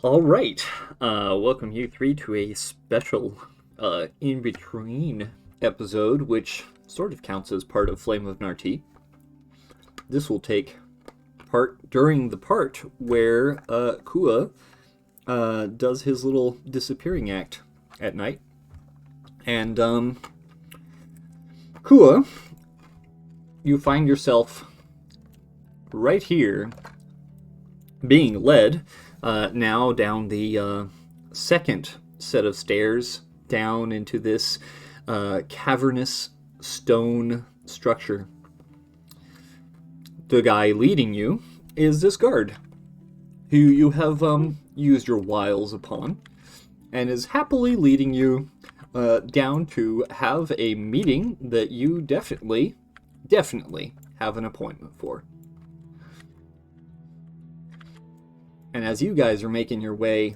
All right. Welcome you three to a special in-between episode, which sort of counts as part of Flame of Narti. This will take part during the part where Kua does his little disappearing act at night. And Kua, you find yourself right here being led now down the second set of stairs down into this cavernous stone structure. The guy leading you is this guard, who you have used your wiles upon, and is happily leading you down to have a meeting that you definitely have an appointment for. And as you guys are making your way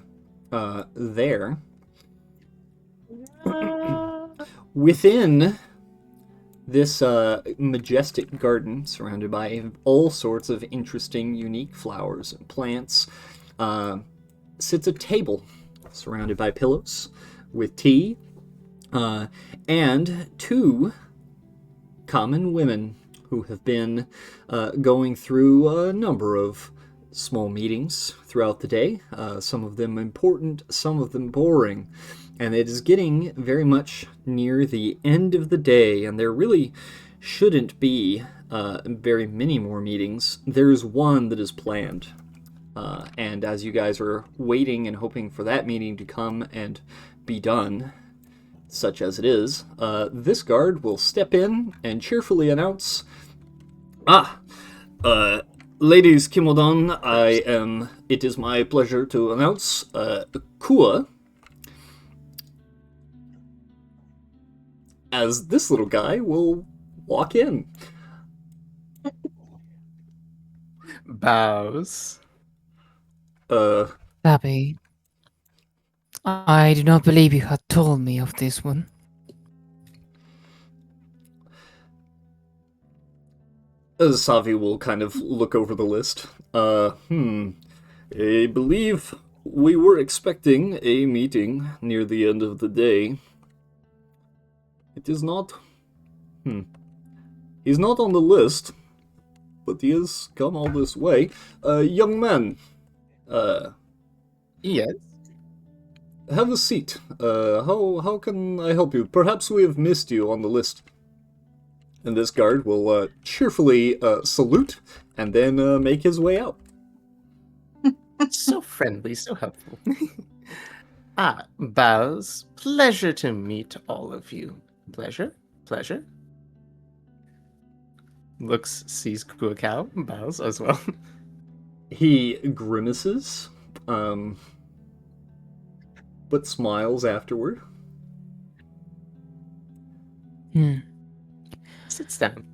there, within this majestic garden surrounded by all sorts of interesting, unique flowers and plants, sits a table surrounded by pillows with tea and two common women who have been going through a number of small meetings throughout the day, some of them important, some of them boring, and it is getting very much near the end of the day, and there really shouldn't be very many more meetings. There's one that is planned, and as you guys are waiting and hoping for that meeting to come and be done, such as it is, this guard will step in and cheerfully announce, Ladies Kimodon, it is my pleasure to announce, Kua, as this little guy will walk in. Bows. Abby, I do not believe you had told me of this one. Savi will kind of look over the list. I believe we were expecting a meeting near the end of the day. It is not... He's not on the list, but he has come all this way. Young man, Yes. have a seat. How can I help you? Perhaps we have missed you on the list. And this guard will cheerfully salute and then make his way out. So friendly, so helpful. Bows. Pleasure to meet all of you. Pleasure. Looks, sees Kuakao, bows as well. He grimaces, but smiles afterward. Sits down.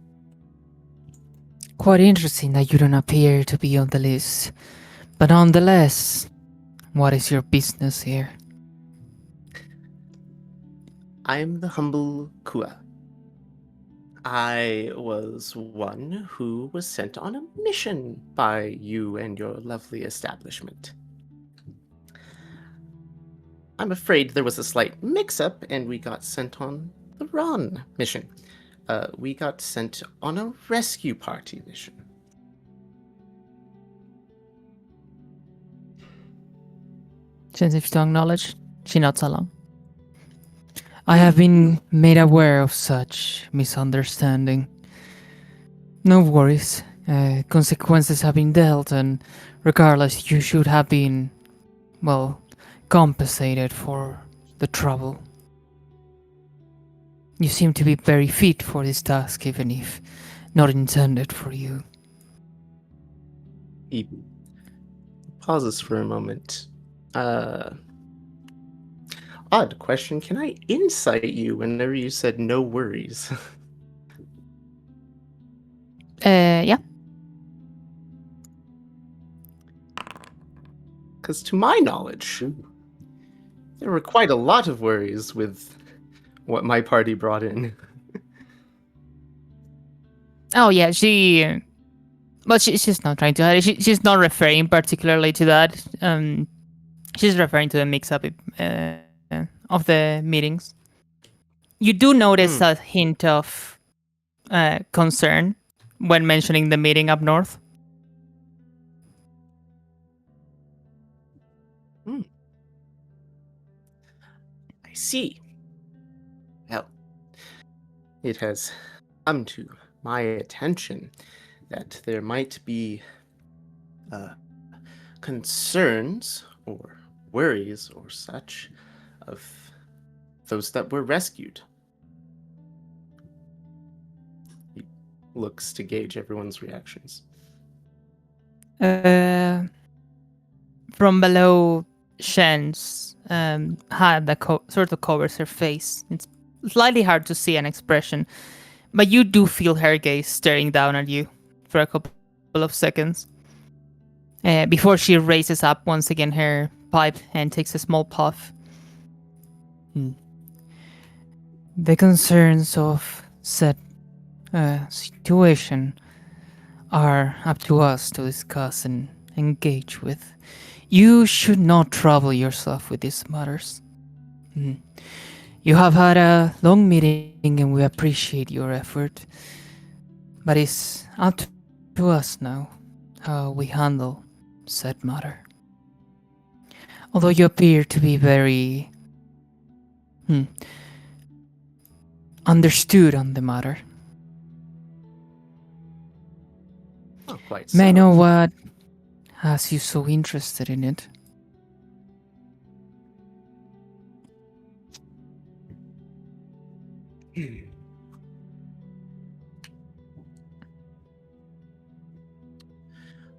Quite interesting that you don't appear to be on the list. But nonetheless, what is your business here? I'm the humble Kua. I was one who was sent on a mission by you and your lovely establishment. I'm afraid there was a slight mix-up and we got sent on the wrong mission. We got sent on a rescue party mission. Sensitive to acknowledge, she nods along. I have been made aware of such misunderstanding. No worries. Consequences have been dealt, and regardless, you should have been, well, compensated for the trouble. You seem to be very fit for this task, even if not intended for you. He pauses for a moment. Odd question. Can I insight you whenever you said no worries? Yeah. Because to my knowledge, there were quite a lot of worries with what my party brought in. Oh, yeah, but she's not trying to hide it. She's not referring particularly to that. She's referring to the mix-up of the meetings. You do notice a hint of concern when mentioning the meeting up north. I see. Well, it has come to my attention that there might be concerns or worries or such of those that were rescued. He looks to gauge everyone's reactions. From below, Shen's hat that sort of covers her face. It's slightly hard to see an expression, but you do feel her gaze staring down at you for a couple of seconds. Before she raises up once again her pipe and takes a small puff. The concerns of said situation are up to us to discuss and engage with. You should not trouble yourself with these matters. You have had a long meeting and we appreciate your effort, but it's up to us now how we handle said matter. Although you appear to be very understood on the matter. Not quite May I so. know what has you so interested in it?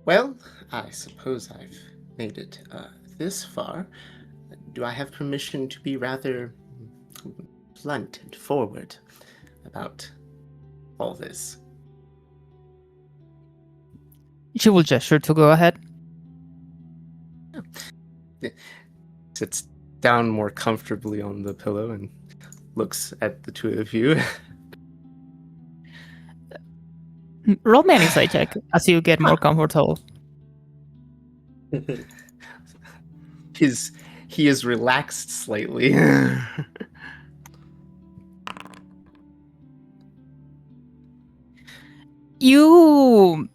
Well, I suppose I've made it this far. Do I have permission to be rather blunt and forward about all this? She will gesture to go ahead. Sits down more comfortably on the pillow and looks at the two of you. Roll me an insight check as you get more comfortable. He is relaxed slightly. You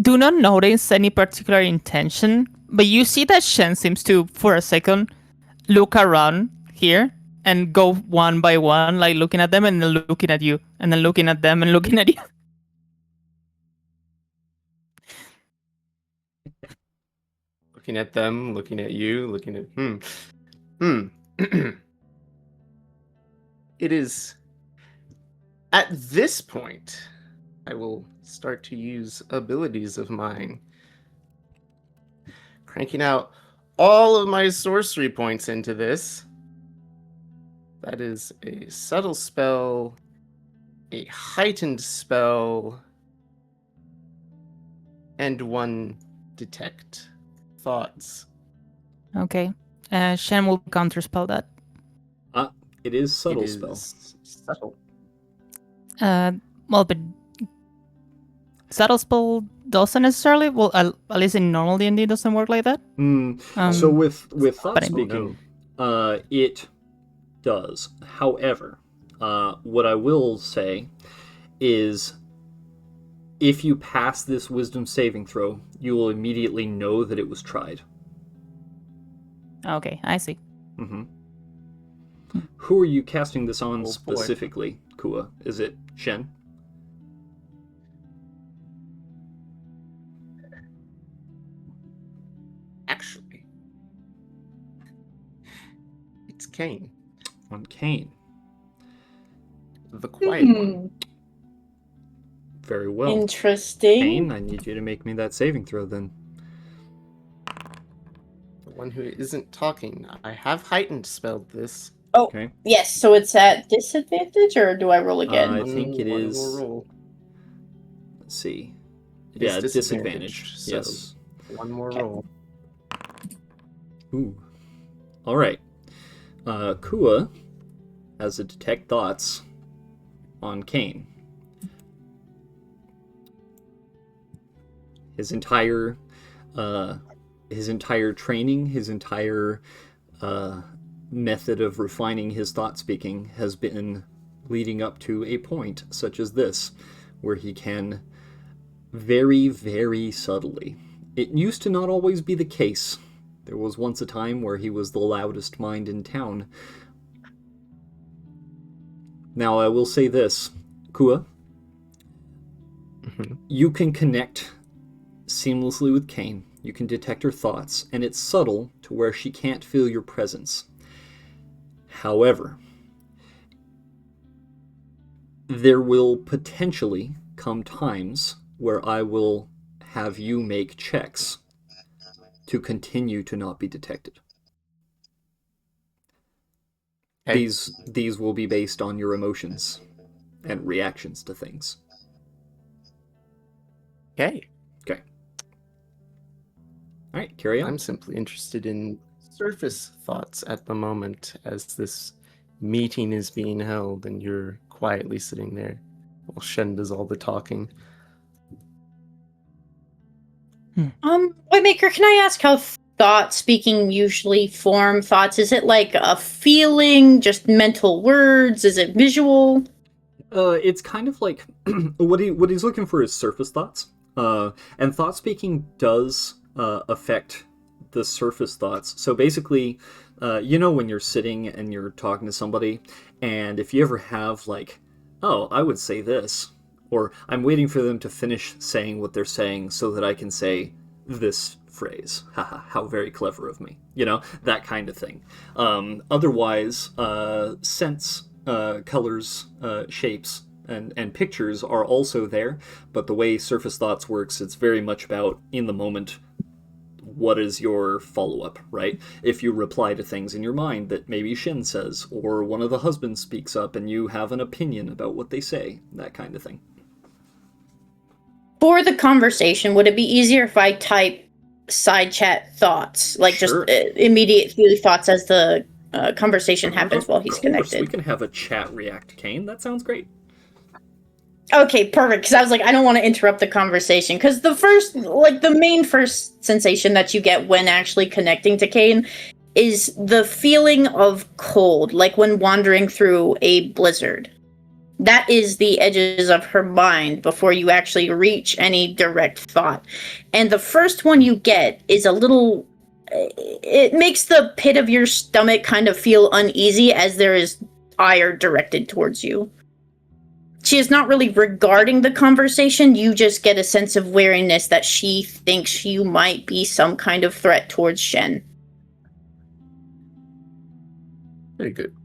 do not notice any particular intention, but you see that Shen seems to, for a second, look around here and go one by one, like looking at them and then looking at you, and then looking at them and looking at you. Looking at them, looking at you, looking at It is at this point I will start to use abilities of mine. Cranking out all of my sorcery points into this. That is a subtle spell, a heightened spell, and one detect thoughts. Okay. Shen will counterspell that. It is subtle It spell. is subtle. Well, but subtle spell doesn't necessarily. Well, at least in normal D&D doesn't work like that. So with thought but speaking, it does. However, what I will say is, if you pass this wisdom saving throw, you will immediately know that it was tried. Okay, I see. Who are you casting this on boy. specifically, Kua? Is it Shen? Actually, it's Kane, On Kane. the quiet one. Very well. Interesting. Kane, I need you to make me that saving throw then. The one who isn't talking. I have heightened spelled this. Oh, Okay. yes. So it's at disadvantage, or do I roll again? I think it One is. more roll. Let's see. It is Yeah, disadvantage, disadvantage. so- Yes. One more Okay. roll. Ooh. All right. Kua has a detect thoughts on Kane. His entire his entire training, his entire method of refining his thought speaking has been leading up to a point such as this, where he can very, very subtly. It used to not always be the case. There was once a time where he was the loudest mind in town. Now, I will say this, Kua, you can connect seamlessly with Kane. You can detect her thoughts, and it's subtle to where she can't feel your presence. However, there will potentially come times where I will have you make checks to continue to not be detected. Okay. These will be based on your emotions and reactions to things. Okay. Okay. All right, carry on. I'm simply interested in surface thoughts at the moment as this meeting is being held and you're quietly sitting there while Shen does all the talking. Waymaker, can I ask how thought speaking usually form thoughts? Is it like a feeling, just mental words? Is it visual? It's kind of like what he's looking for is surface thoughts. And thought speaking does affect the surface thoughts. So basically, when you're sitting and you're talking to somebody, and if you ever have like, oh, I would say this, or I'm waiting for them to finish saying what they're saying so that I can say this phrase. Haha, how very clever of me. That kind of thing. Otherwise, scents, colors, shapes, and pictures are also there, but the way surface thoughts works, it's very much about in the moment, what is your follow-up, right? If you reply to things in your mind that maybe Shin says, or one of the husbands speaks up and you have an opinion about what they say, that kind of thing. For the conversation, would it be easier if I type side chat thoughts? Like Sure. just immediate thoughts as the conversation happens while he's Of course, connected? we can have a chat react, Kane. That sounds great. Okay, perfect. Because I was like, I don't want to interrupt the conversation. Because the main first sensation that you get when actually connecting to Kane is the feeling of cold, like when wandering through a blizzard. That is the edges of her mind before you actually reach any direct thought. And the first one you get is a little... It makes the pit of your stomach kind of feel uneasy as there is ire directed towards you. She is not really regarding the conversation. You just get a sense of wariness that she thinks you might be some kind of threat towards Shen. Very good.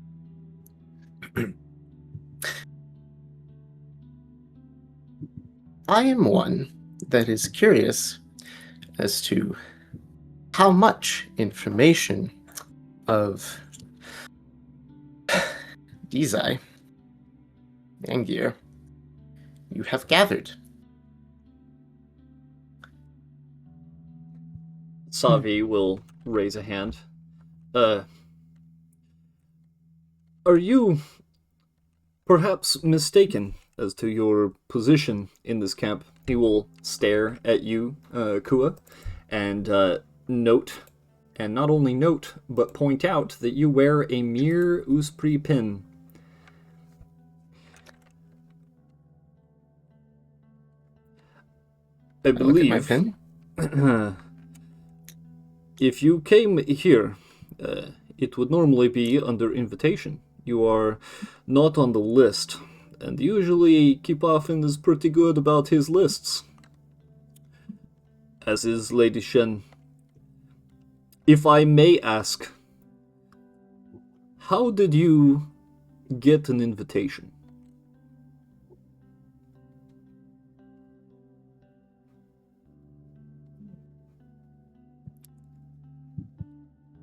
I am one that is curious as to how much information of Dizai Angier you have gathered. Savi will raise a hand. Are you perhaps mistaken as to your position in this camp? He will stare at you, Kua, and note, and not only note, but point out that you wear a mere Uspri pin. I believe. Look at my pen. If you came here, it would normally be under invitation. You are not on the list, and usually Kipafin is pretty good about his lists, as is Lady Shen. If I may ask, how did you get an invitation?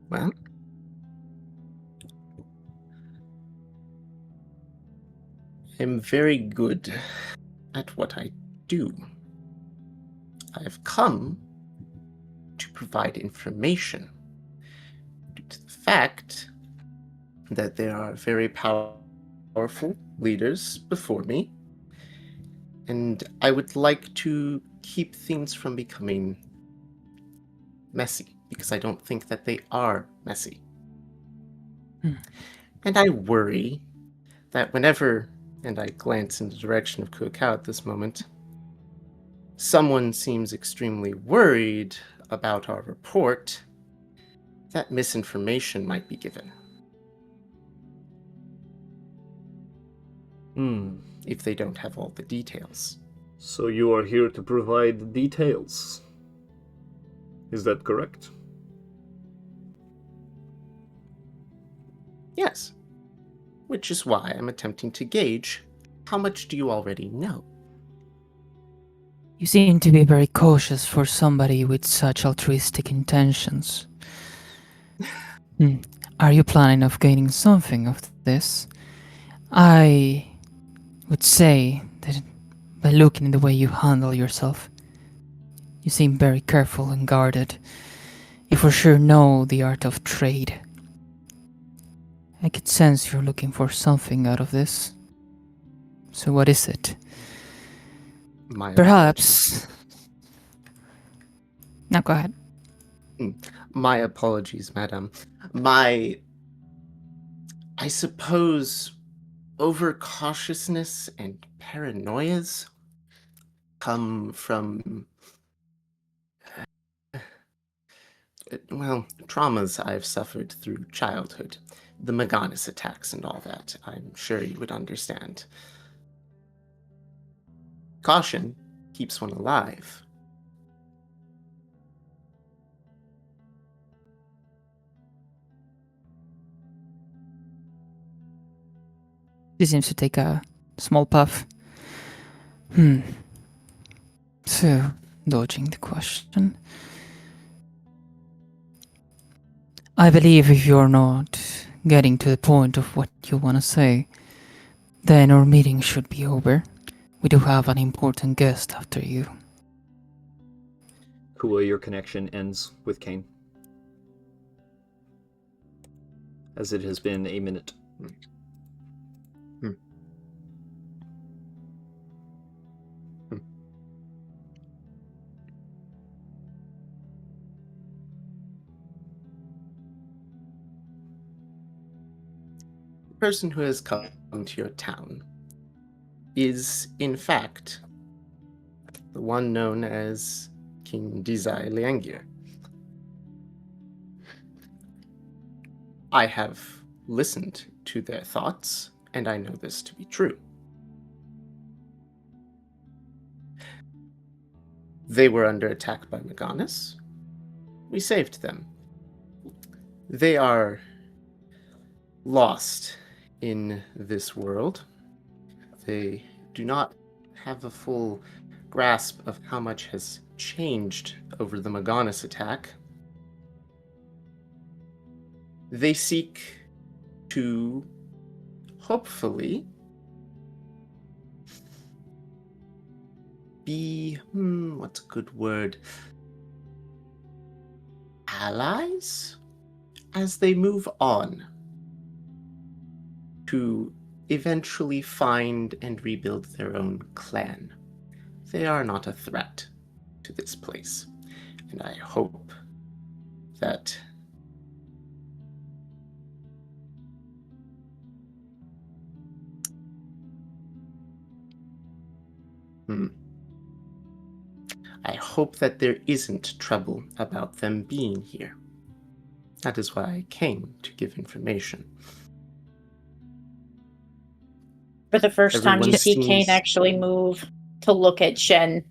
Well, I'm very good at what I do. I've come to provide information due to the fact that there are very powerful leaders before me, and I would like to keep things from becoming messy, because I don't think that they are messy. Hmm. And I worry that whenever, and I glance in the direction of Kuokao at this moment, someone seems extremely worried about our report, that misinformation might be given. If they don't have all the details. So you are here to provide the details. Is that correct? Yes. Which is why I'm attempting to gauge how much do you already know? You seem to be very cautious for somebody with such altruistic intentions. Are you planning of gaining something of this? I would say that by looking at the way you handle yourself, you seem very careful and guarded. You for sure know the art of trade. I could sense you're looking for something out of this. So what is it? Perhaps... No, go ahead. My apologies, madam. I suppose, overcautiousness and paranoias come from, traumas I've suffered through childhood. The Maganis attacks and all that, I'm sure you would understand. Caution keeps one alive. She seems to take a small puff. So, dodging the question. I believe if you're not getting to the point of what you want to say, then our meeting should be over. We do have an important guest after you. Kua, your connection ends with Kane. As it has been a minute. The person who has come to your town is, in fact, the one known as King Dizai Liangir. I have listened to their thoughts, and I know this to be true. They were under attack by Maganis. We saved them. They are lost in this world. They do not have a full grasp of how much has changed over the Maganis attack. They seek to, hopefully, be, what's a good word? Allies? As they move on to eventually find and rebuild their own clan. They are not a threat to this place, and I hope that there isn't trouble about them being here. That is why I came to give information. For the first time, you see seems- Kane actually move to look at Shen.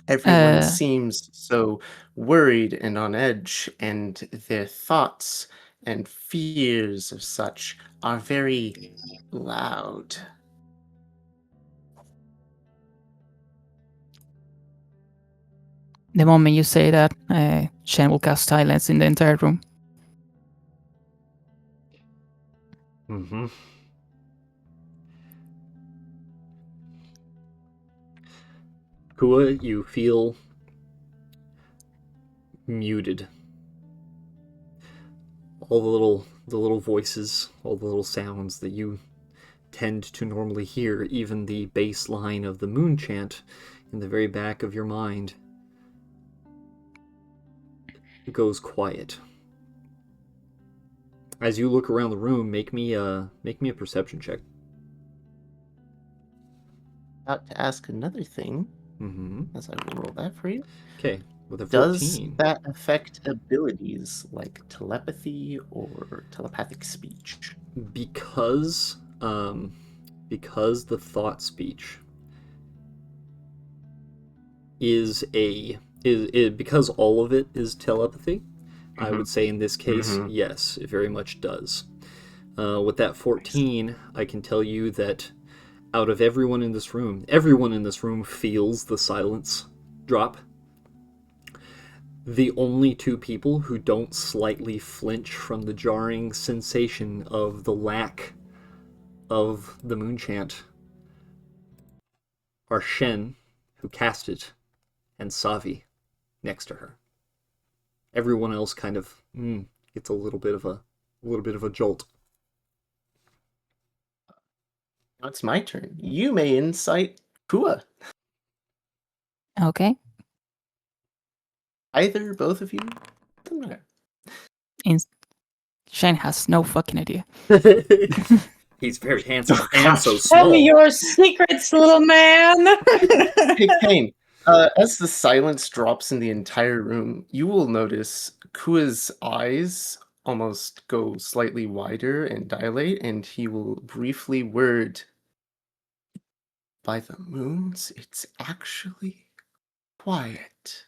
Everyone seems so worried and on edge, and their thoughts and fears of such are very loud. The moment you say that, Shen will cast silence in the entire room. Mm-hmm. Kua, you feel muted. All the little voices, all the little sounds that you tend to normally hear, even the bass line of the moon chant in the very back of your mind, goes quiet. As you look around the room, make me a perception check. About to ask another thing, Mm-hmm. as I will roll that for you. Okay, with a Does 14. that affect abilities like telepathy or telepathic speech? Because the thought speech is because all of it is telepathy, I would say in this case, yes, it very much does. With that 14, I can tell you that out of everyone in this room feels the silence drop. The only two people who don't slightly flinch from the jarring sensation of the lack of the moon chant are Shen, who cast it, and Savi, next to her. Everyone else kind of gets a little bit of a jolt. Now it's my turn. You may incite Kua. Okay. Either, both of you. Doesn't matter. Shane has no fucking idea. He's very handsome Oh, and gosh. so Tell small. me your secrets, little man. Hey, Kane. As the silence drops in the entire room, you will notice Kua's eyes almost go slightly wider and dilate, and he will briefly word, "By the moons, it's actually quiet."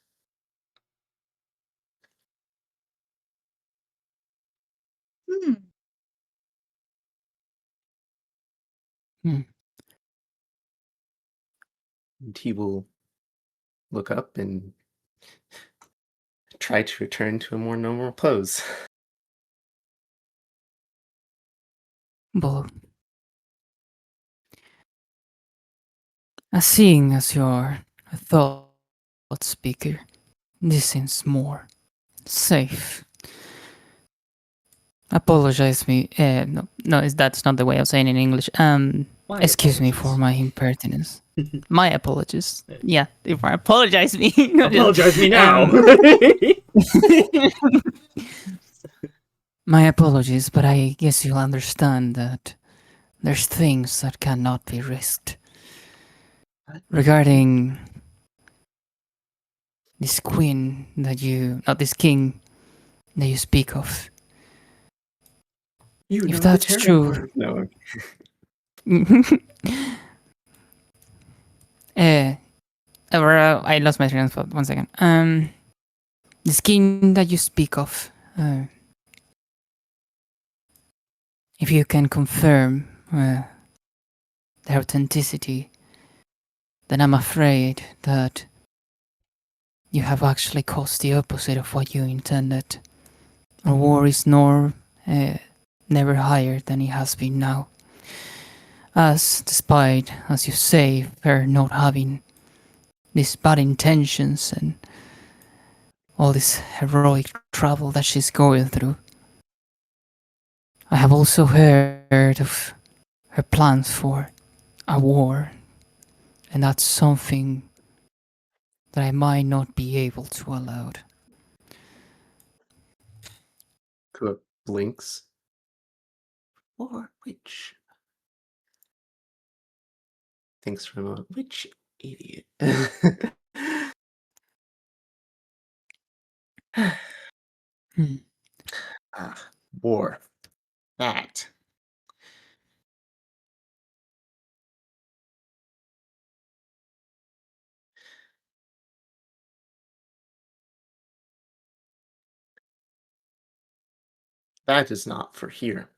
Hmm. And he will look up and try to return to a more normal pose. But seeing as you're a thought speaker, this seems more safe. Apologize me. No, that's not the way of saying it in English. My Excuse me for apologies. my impertinence. My apologies. Yeah, if I apologize me. Apologize me now. My apologies, but I guess you'll understand that there's things that cannot be risked. Regarding this queen that not this king that you speak of. You If know that's the true. territory. No. I lost my train of thought. 1 second. The king that you speak of. If you can confirm their authenticity, then I'm afraid that you have actually caused the opposite of what you intended. Our war is never higher than it has been now. As, despite, as you say, her not having these bad intentions and all this heroic travel that she's going through. I have also heard of her plans for a war, and that's something that I might not be able to allow. Kua blinks. Or which? Thinks for a moment. Which idiot? War. That. That is not for here.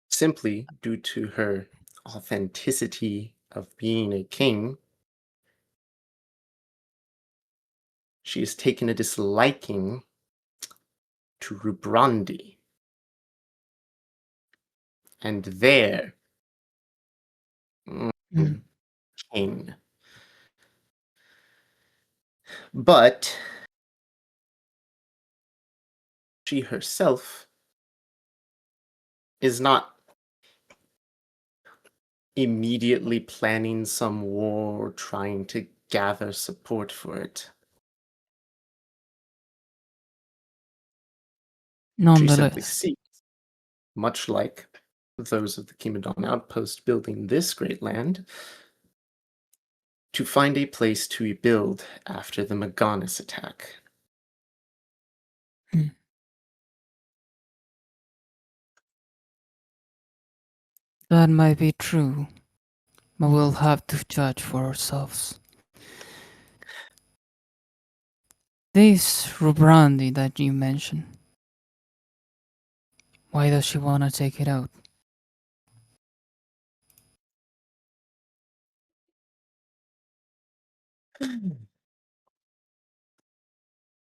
Simply due to her authenticity of being a king, she has taken a disliking to Rubrandi. And their king. But she herself is not immediately planning some war or trying to gather support for it. She simply Nonetheless, seeks, much like those of the Kimidon outpost building this great land, to find a place to rebuild after the Maganis attack. that might be true, but we'll have to judge for ourselves. This Rubrandi that you mentioned, why does she want to take it out?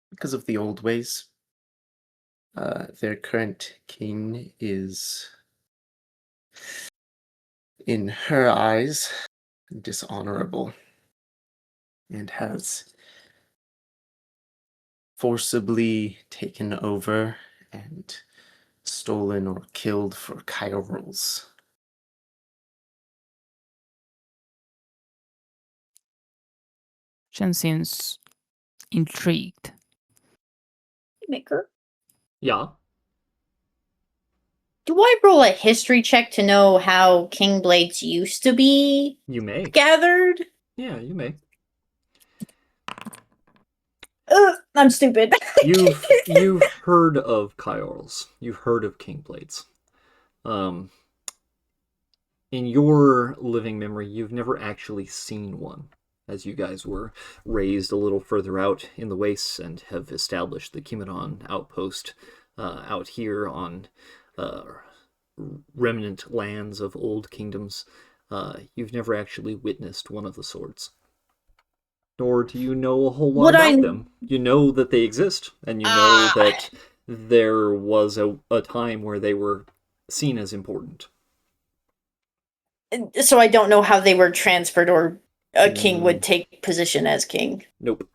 Because of the old ways. Their current king is, in her eyes, dishonorable and has forcibly taken over and stolen or killed for Kyrals. Shen seems intrigued. Maker. Yeah. Do I roll a history check to know how King Blades used to be You may. gathered? Yeah, you may. I'm stupid. You've heard of Kyorls. You've heard of King Blades. In your living memory, you've never actually seen one, as you guys were raised a little further out in the wastes and have established the Kimidon outpost out here on remnant lands of old kingdoms. You've never actually witnessed one of the swords. Nor do you know a whole lot about them. You know that they exist, and you know that there was a time where they were seen as important. So I don't know how they were transferred or a king would take position as king. Nope.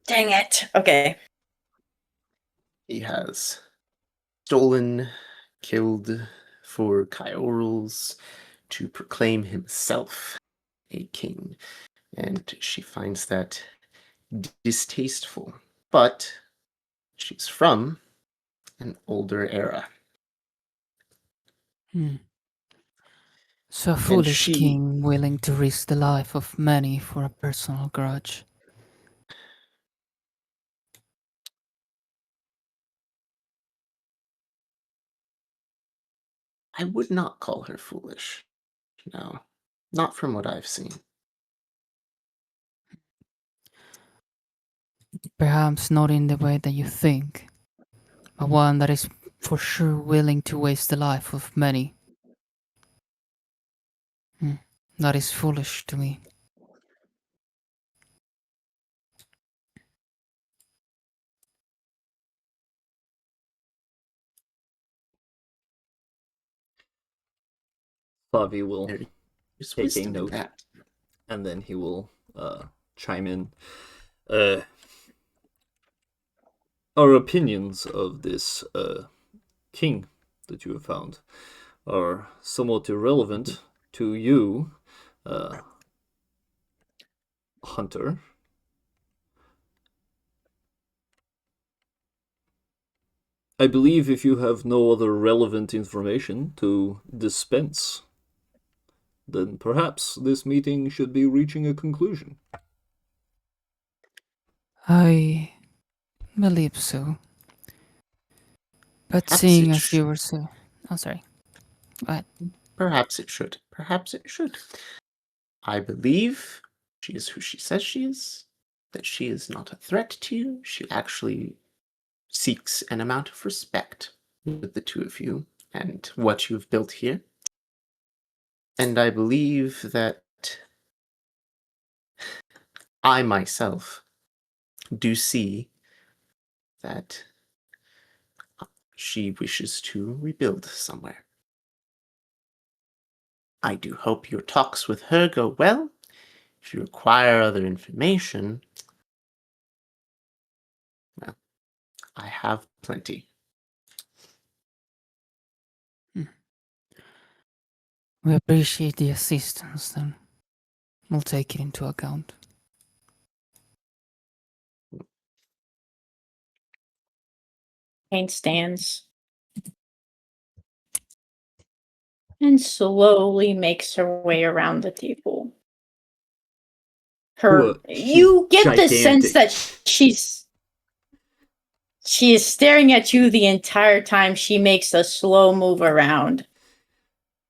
Dang it. Okay. He has stolen, killed for Kyorls to proclaim himself a king, and she finds that distasteful. But she's from an older era. So a foolish king willing to risk the life of many for a personal grudge. I would not call her foolish. No, not from what I've seen. Perhaps not in the way that you think, but one that is for sure willing to waste the life of many. That is foolish to me. Favi will There's take a wisdom in note, that. and then he will chime in. Our opinions of this king that you have found are somewhat irrelevant to you, Hunter. I believe if you have no other relevant information to dispense, then perhaps this meeting should be reaching a conclusion. I believe so. But Perhaps seeing it as you were so... Oh, sorry. Go ahead. Perhaps it should. Perhaps it should. I believe she is who she says she is, that she is not a threat to you. She actually seeks an amount of respect with the two of you and what you've built here. And I believe that I myself do see that she wishes to rebuild somewhere. I do hope your talks with her go well. If you require other information, well, I have plenty. We appreciate the assistance then. We'll take it into account. Kane stands and slowly makes her way around the table. You get the sense that she is staring at you the entire time she makes a slow move around.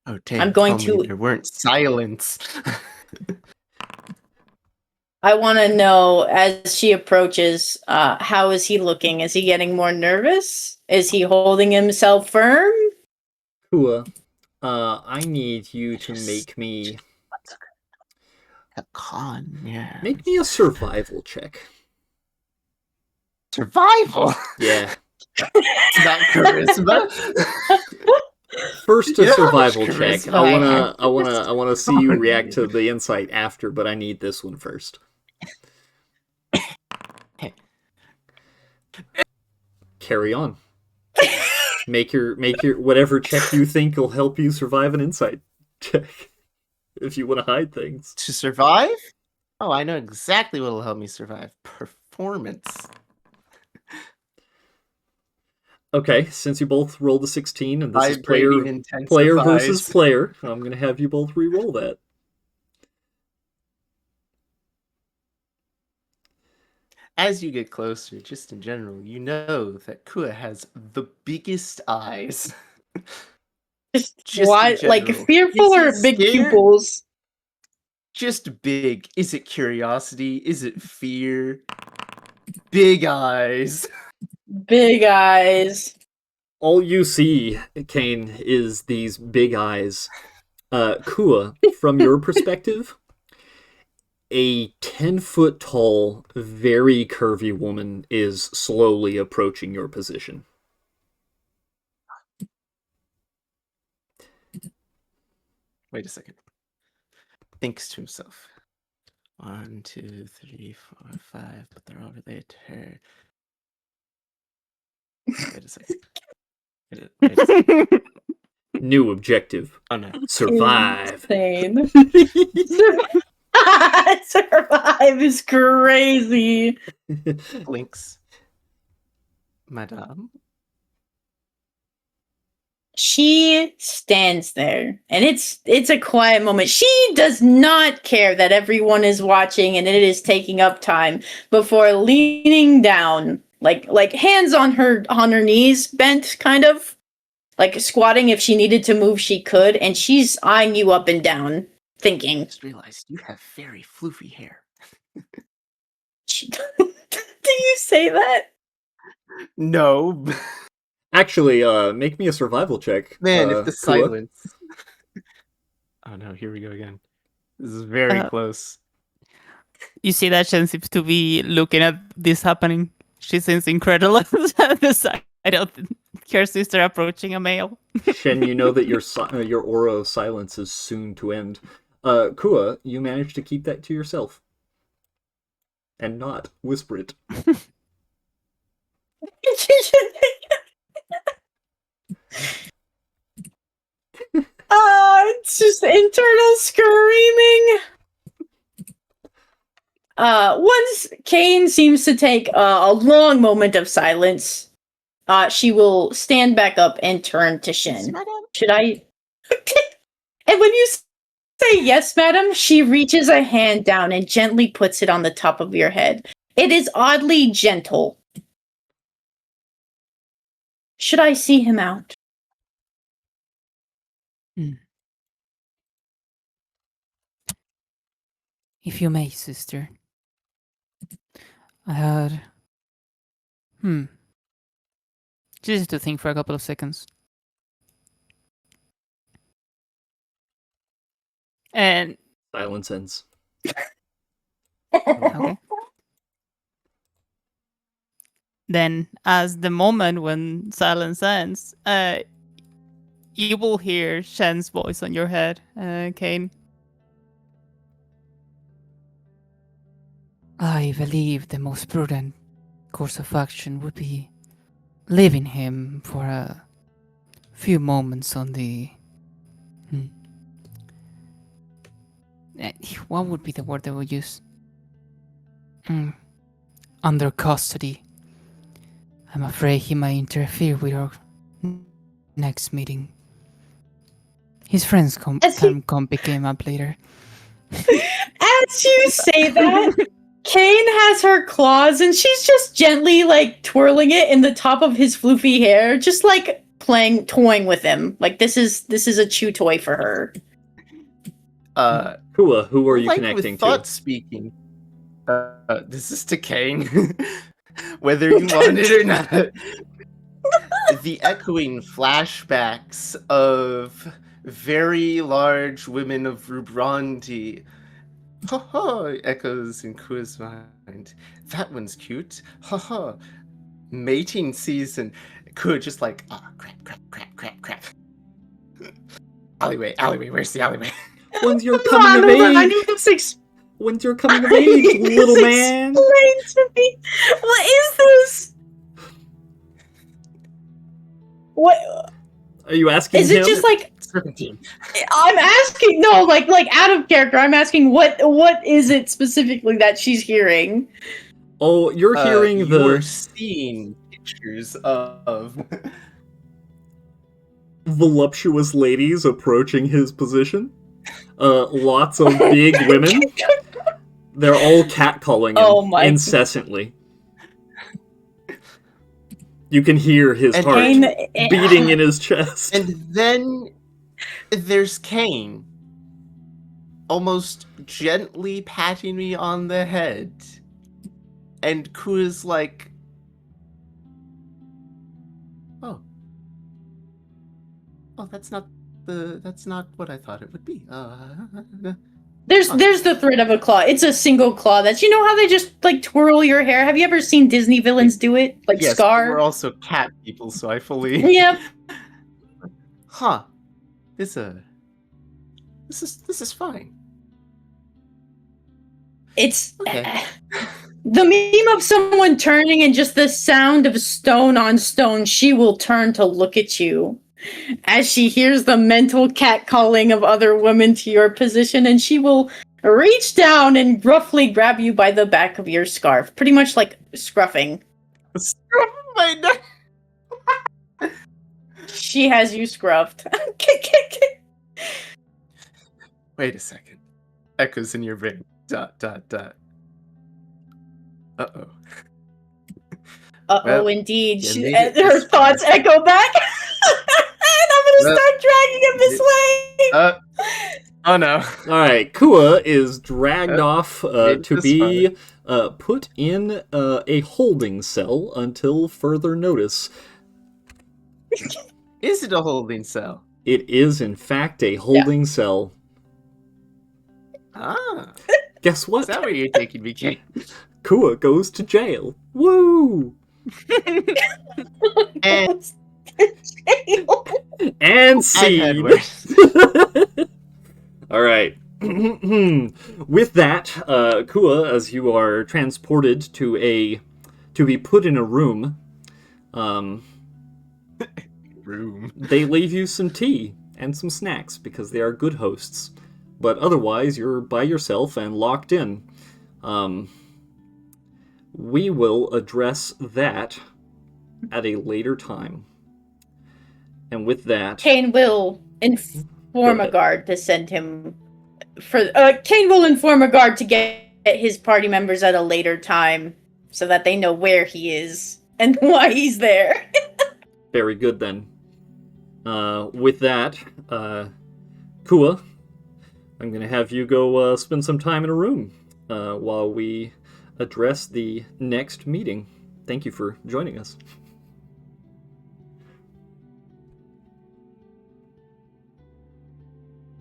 Oh, damn, I'm going tell me to. there weren't silence. I want to know, as she approaches, how is he looking? Is he getting more nervous? Is he holding himself firm? Kua, I need you to make me A con, yeah. make me a survival check. Survival. Yeah. It's not charisma. First, a You know how survival much check. charisma I wanna see you react to the insight after, but I need this one first. Carry on. Make your whatever check you think will help you survive an insight check. If you want to hide things. To survive? Oh, I know exactly what will help me survive. Performance. Okay, since you both rolled a 16 and this is Vibrating player versus intensifies. player, I'm gonna have you both re-roll that. As you get closer, just in general, you know that Kua has the biggest eyes. Just wide, in like general. fearful Is or he big scared? pupils? Just big. Is it curiosity? Is it fear? Big eyes. Big eyes. All you see, Kane, is these big eyes. Kua, from your perspective, a 10-foot tall, very curvy woman is slowly approaching your position. Wait a second. Thinks to himself. 1, 2, 3, 4, 5, but they're all related to her. Wait a second. Wait a second. New objective. Oh no. Survive. Insane. Survive is crazy. Blinks. Madame. She stands there, and it's a quiet moment. She does not care that everyone is watching and it is taking up time before leaning down, like hands on her knees, bent, kind of like squatting. If she needed to move, she could, and she's eyeing you up and down, thinking. I just realized you have very floofy hair. Do you say that? No. Actually, make me a survival check. Man, if the Kua. silence. Oh no, here we go again. This is very close. You see that Shen seems to be looking at this happening. She seems incredulous at the sight of her sister approaching a male. Shen, you know that your aura of silence is soon to end. Kua, you managed to keep that to yourself. And not whisper it. It's just internal screaming. Once Kane seems to take a long moment of silence, she will stand back up and turn to Shin. Should I? And when you say yes, madam, she reaches a hand down and gently puts it on the top of your head. It is oddly gentle. Should I see him out? If you may, sister. I had... Just to think for a couple of seconds. And... Silence ends. Okay. Then, as the moment when silence ends, you will hear Shen's voice on your head, Kane. I believe the most prudent course of action would be leaving him for a few moments on the What would be the word they would use? Under custody. I'm afraid he might interfere with our next meeting. His friends can come pick him up later. As you say that, Kane has her claws and she's just gently like twirling it in the top of his floofy hair, just like toying with him. Like this is a chew toy for her. Kua, who are you like connecting with thought to? speaking. This is to Kane, whether you want it or not. The echoing flashbacks of very large women of Rubranti. Ha ha! Echoes in Kua's mind. That one's cute. Ha ha! Mating season. Kua just like, crap. Alleyway. Where's the alleyway? When's your Hold coming of on, I age? need this When's your coming of age, little man? explained to me. What is this? What Are you asking is him? it? Just like 17. I'm asking? No, like out of character. I'm asking what is it specifically that she's hearing? Oh, you're hearing You're the seeing pictures of voluptuous ladies approaching his position. Lots of big women. They're all catcalling him Oh my- incessantly. You can hear his And heart Kane- beating in his chest. And then there's Kane, almost gently patting me on the head. And Kua's like, oh, that's not what I thought it would be. There's the thread of a claw. It's a single claw. That's, you know how they just like twirl your hair. Have you ever seen Disney villains do it? Like yes, Scar. we're also cat people, so I fully. Yep. Huh. This is fine. It's Okay. the meme of someone turning and just the sound of stone on stone. She will turn to look at you as she hears the mental catcalling of other women to your position, and she will reach down and roughly grab you by the back of your scarf, pretty much like scruffing. My neck. She has you scruffed. Wait a second. Echoes in your brain. ... Uh-oh. Well, Indeed. you She, made it her this thoughts far. echo back. And I'm gonna start dragging him this way. Oh no. Alright, Kua is dragged off made to this be put in a holding cell until further notice. Is it a holding cell? It is, in fact, a holding cell. Ah. Guess Is what? that where you're taking me, Kane? Kua goes to jail. Woo! And And I've seed. had worse. All right. With that, Kua, as you are transported to be put in a room, they leave you some tea and some snacks because they are good hosts. But otherwise, you're by yourself and locked in. We will address that at a later time. And with that, Kane will inform a guard to send him for. Kane will inform a guard to get his party members at a later time, so that they know where he is and why he's there. very good then. With that, Kua, I'm going to have you go spend some time in a room while we address the next meeting. Thank you for joining us.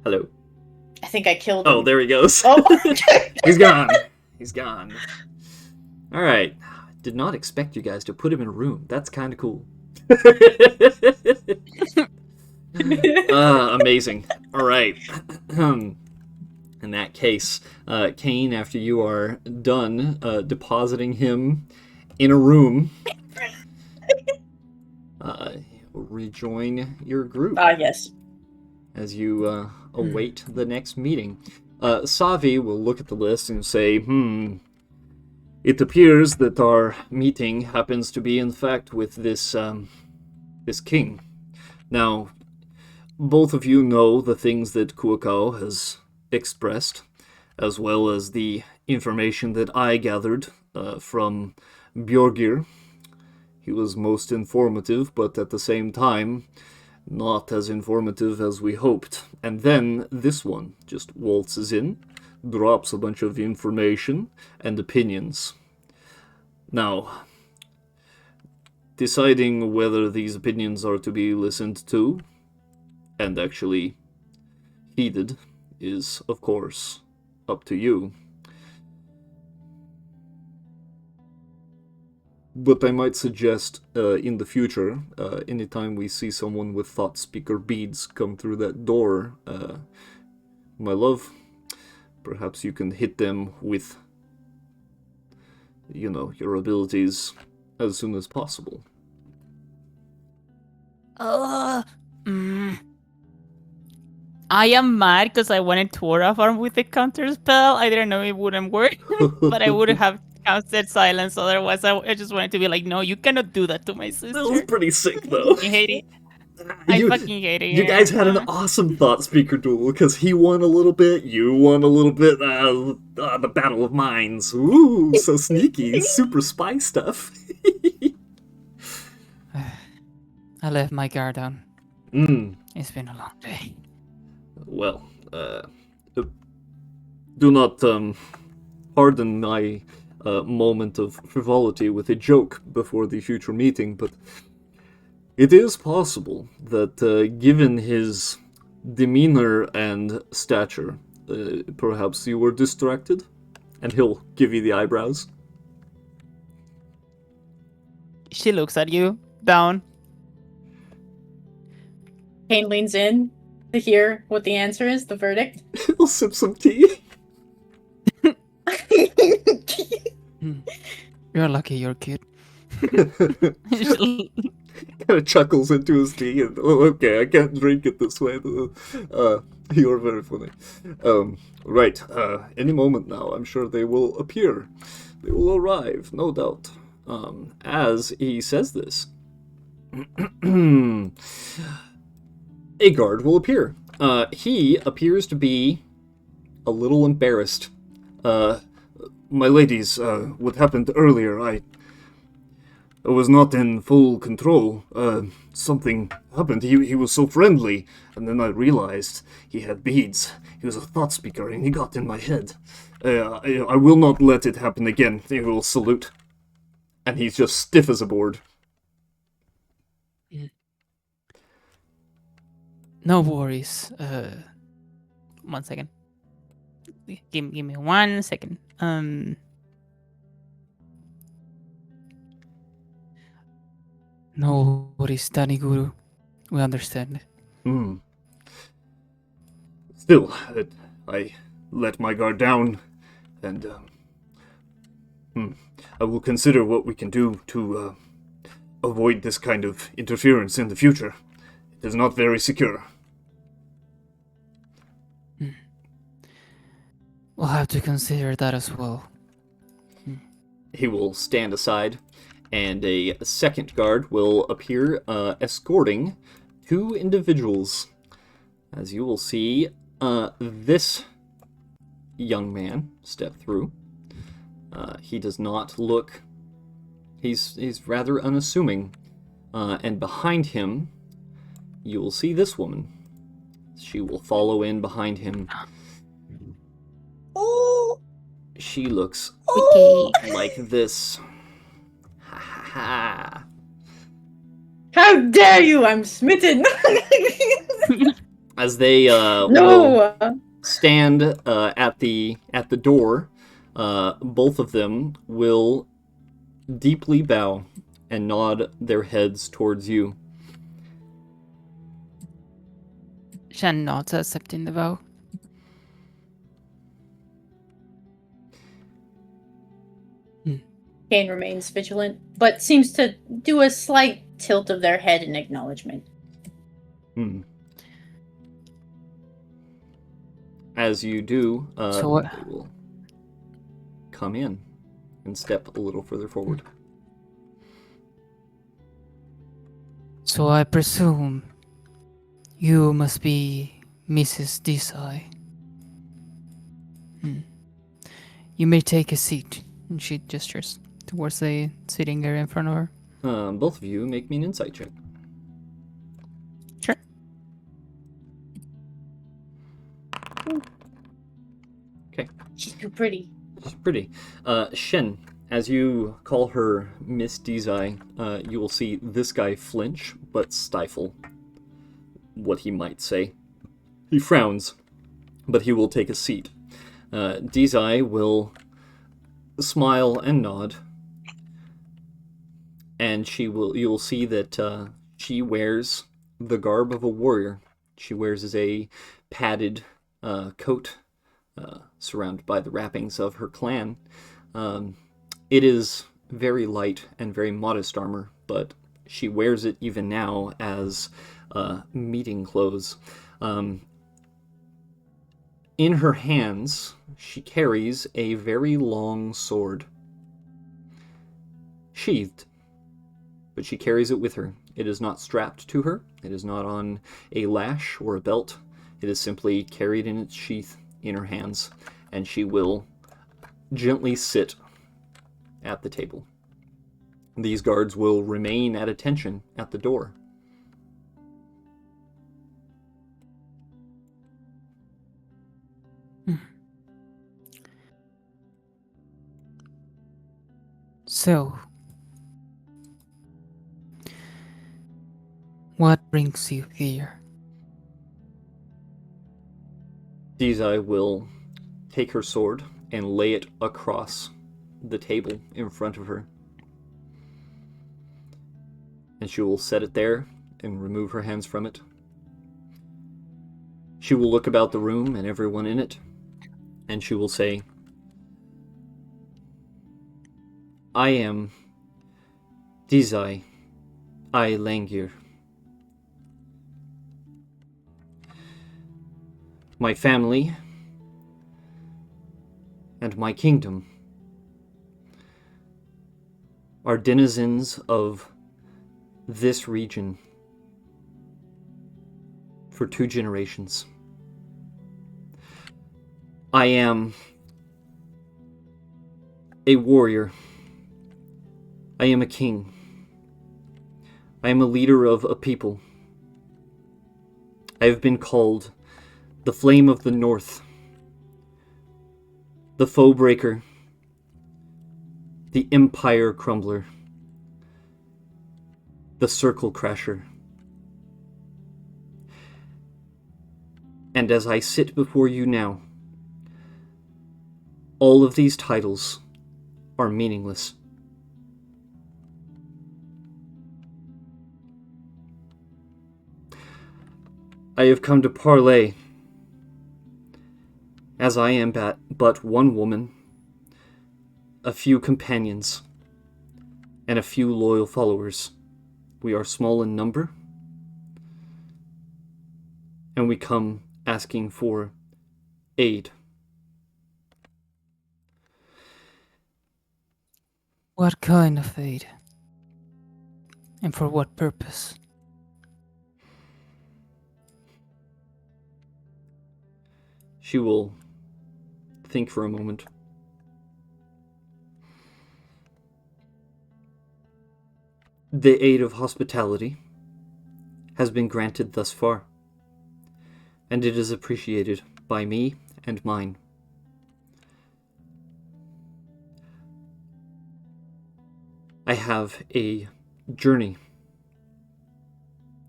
Hello. I think I killed him. Oh, there he goes. Oh. He's gone. He's gone. All right. Did not expect you guys to put him in a room. That's kind of cool. Amazing. All right. In that case, Kane, after you are done depositing him in a room, rejoin your group Yes. as you await the next meeting. Savi will look at the list and say, it appears that our meeting happens to be, in fact, with this king. Now, both of you know the things that Kuokao has expressed, as well as the information that I gathered from Bjorgir. He was most informative, but at the same time, not as informative as we hoped. And then this one just waltzes in, drops a bunch of information and opinions. Now, deciding whether these opinions are to be listened to and actually heeded is, of course, up to you. But I might suggest in the future, anytime we see someone with thought speaker beads come through that door, my love, perhaps you can hit them with, your abilities as soon as possible. I am mad because I wanted to aura farm with the counter spell. I didn't know it wouldn't work, but I would have casted silence otherwise. I just wanted to be like, no, you cannot do that to my sister. That was pretty sick, though. I hate it. I fucking hate it. You guys had an awesome thought speaker duel because he won a little bit, you won a little bit. The Battle of Minds. Ooh, so sneaky, super spy stuff. I left my guard down. It's been a long day. Well, do not harden my moment of frivolity with a joke before the future meeting, but it is possible that, given his demeanor and stature, perhaps you were distracted, and he'll give you the eyebrows. She looks at you, down. Kane leans in to hear what the answer is, the verdict. He'll sip some tea. You're lucky you're cute. Kind of chuckles into his tea and, okay, I can't drink it this way. You're very funny. Right, any moment now, I'm sure they will appear. They will arrive, no doubt. As he says this, a guard will appear. He appears to be a little embarrassed. My ladies, what happened earlier, I was not in full control. Something happened. He was so friendly, and then I realized he had beads. He was a thought speaker, and he got in my head. I will not let it happen again. He will salute. And he's just stiff as a board. No worries. 1 second. Give me 1 second. No worries, Danny Guru. We understand. Still, I let my guard down, and I will consider what we can do to avoid this kind of interference in the future. It is not very secure. We'll have to consider that as well. He will stand aside, and a second guard will appear, escorting 2 individuals. As you will see, this young man step through. He does not look... He's rather unassuming. And behind him, you will see this woman. She will follow in behind him. She looks like this. Ha ha ha. How dare you! I'm smitten! As they No! will stand at the door, both of them will deeply bow and nod their heads towards you. Shan nods, accepting the vow. Kane remains vigilant, but seems to do a slight tilt of their head in acknowledgement. As you do, So what? they will come in and step a little further forward. So I presume you must be Mrs. Desai. You may take a seat. And she gestures towards the sitting area in front of her. Both of you make me an insight check. Sure. Okay. She's too pretty. She's pretty. Shen, as you call her Miss Desai, you will see this guy flinch, but stifle what he might say. He frowns, but he will take a seat. Desai will smile and nod, and you'll see that she wears the garb of a warrior. She wears a padded coat surrounded by the wrappings of her clan. It is very light and very modest armor, but she wears it even now as meeting clothes. In her hands, she carries a very long sword, sheathed, but she carries it with her. It is not strapped to her. It is not on a lash or a belt. It is simply carried in its sheath in her hands, and she will gently sit at the table. These guards will remain at attention at the door. So, what brings you here? Desai will take her sword and lay it across the table in front of her. And she will set it there and remove her hands from it. She will look about the room and everyone in it, and she will say, I am Desai I Langir. My family and my kingdom are denizens of this region for 2 generations. I am a warrior. I am a king. I am a leader of a people. I have been called the Flame of the North, the Foe Breaker, the Empire Crumbler, the Circle Crasher. And as I sit before you now, all of these titles are meaningless. I have come to parley, as I am but one woman, a few companions, and a few loyal followers. We are small in number, and we come asking for aid. What kind of aid? And for what purpose? She will think for a moment. The aid of hospitality has been granted thus far, and it is appreciated by me and mine. I have a journey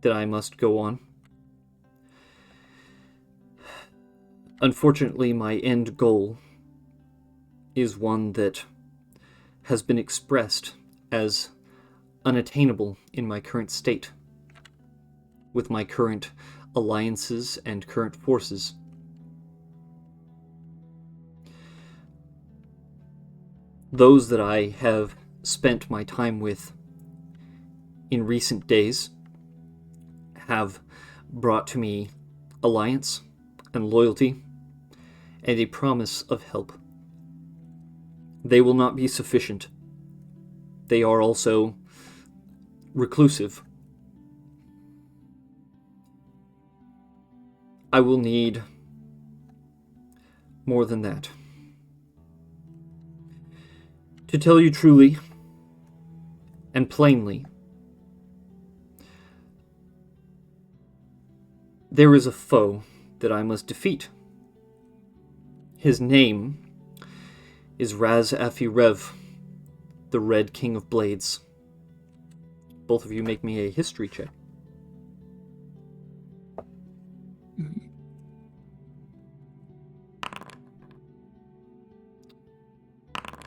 that I must go on. Unfortunately, my end goal is one that has been expressed as unattainable in my current state, with my current alliances and current forces. Those that I have spent my time with in recent days have brought to me alliance and loyalty and a promise of help. They will not be sufficient. They are also reclusive. I will need more than that. To tell you truly and plainly, there is a foe that I must defeat. His name is Raz Afirev, the Red King of Blades. Both of you make me a history check.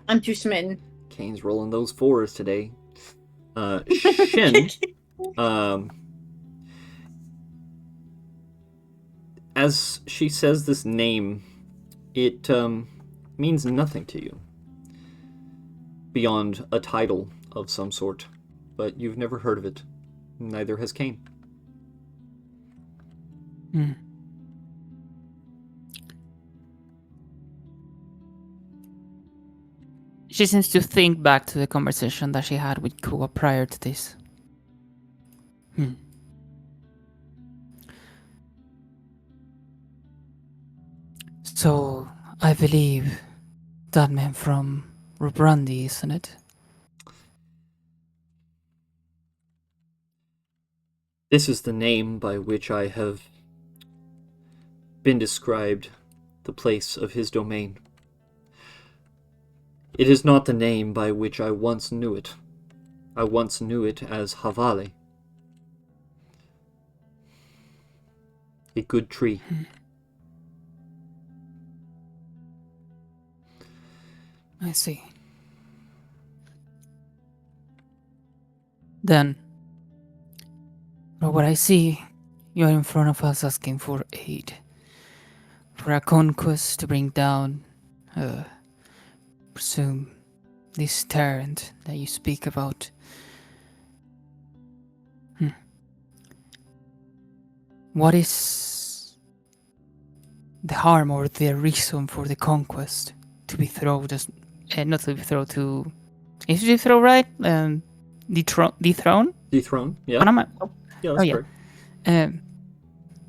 I'm too smitten. Kane's rolling those fours today. Shin, as she says this name, it means nothing to you beyond a title of some sort, but you've never heard of it. Neither has Kane. She seems to think back to the conversation that she had with Kua prior to this. So, I believe that man from Rubrandi, isn't it? This is the name by which I have been described the place of his domain. It is not the name by which I once knew it. I once knew it as Havale. A good tree. I see. Then, from what I see, you're in front of us asking for aid. For a conquest to bring down, presume, this tyrant that you speak about. What is the harm or the reason for the conquest? To be thrown, just not to be thrown to. Is it throw right? Dethrone? Dethrone, yeah. Yeah, that's correct.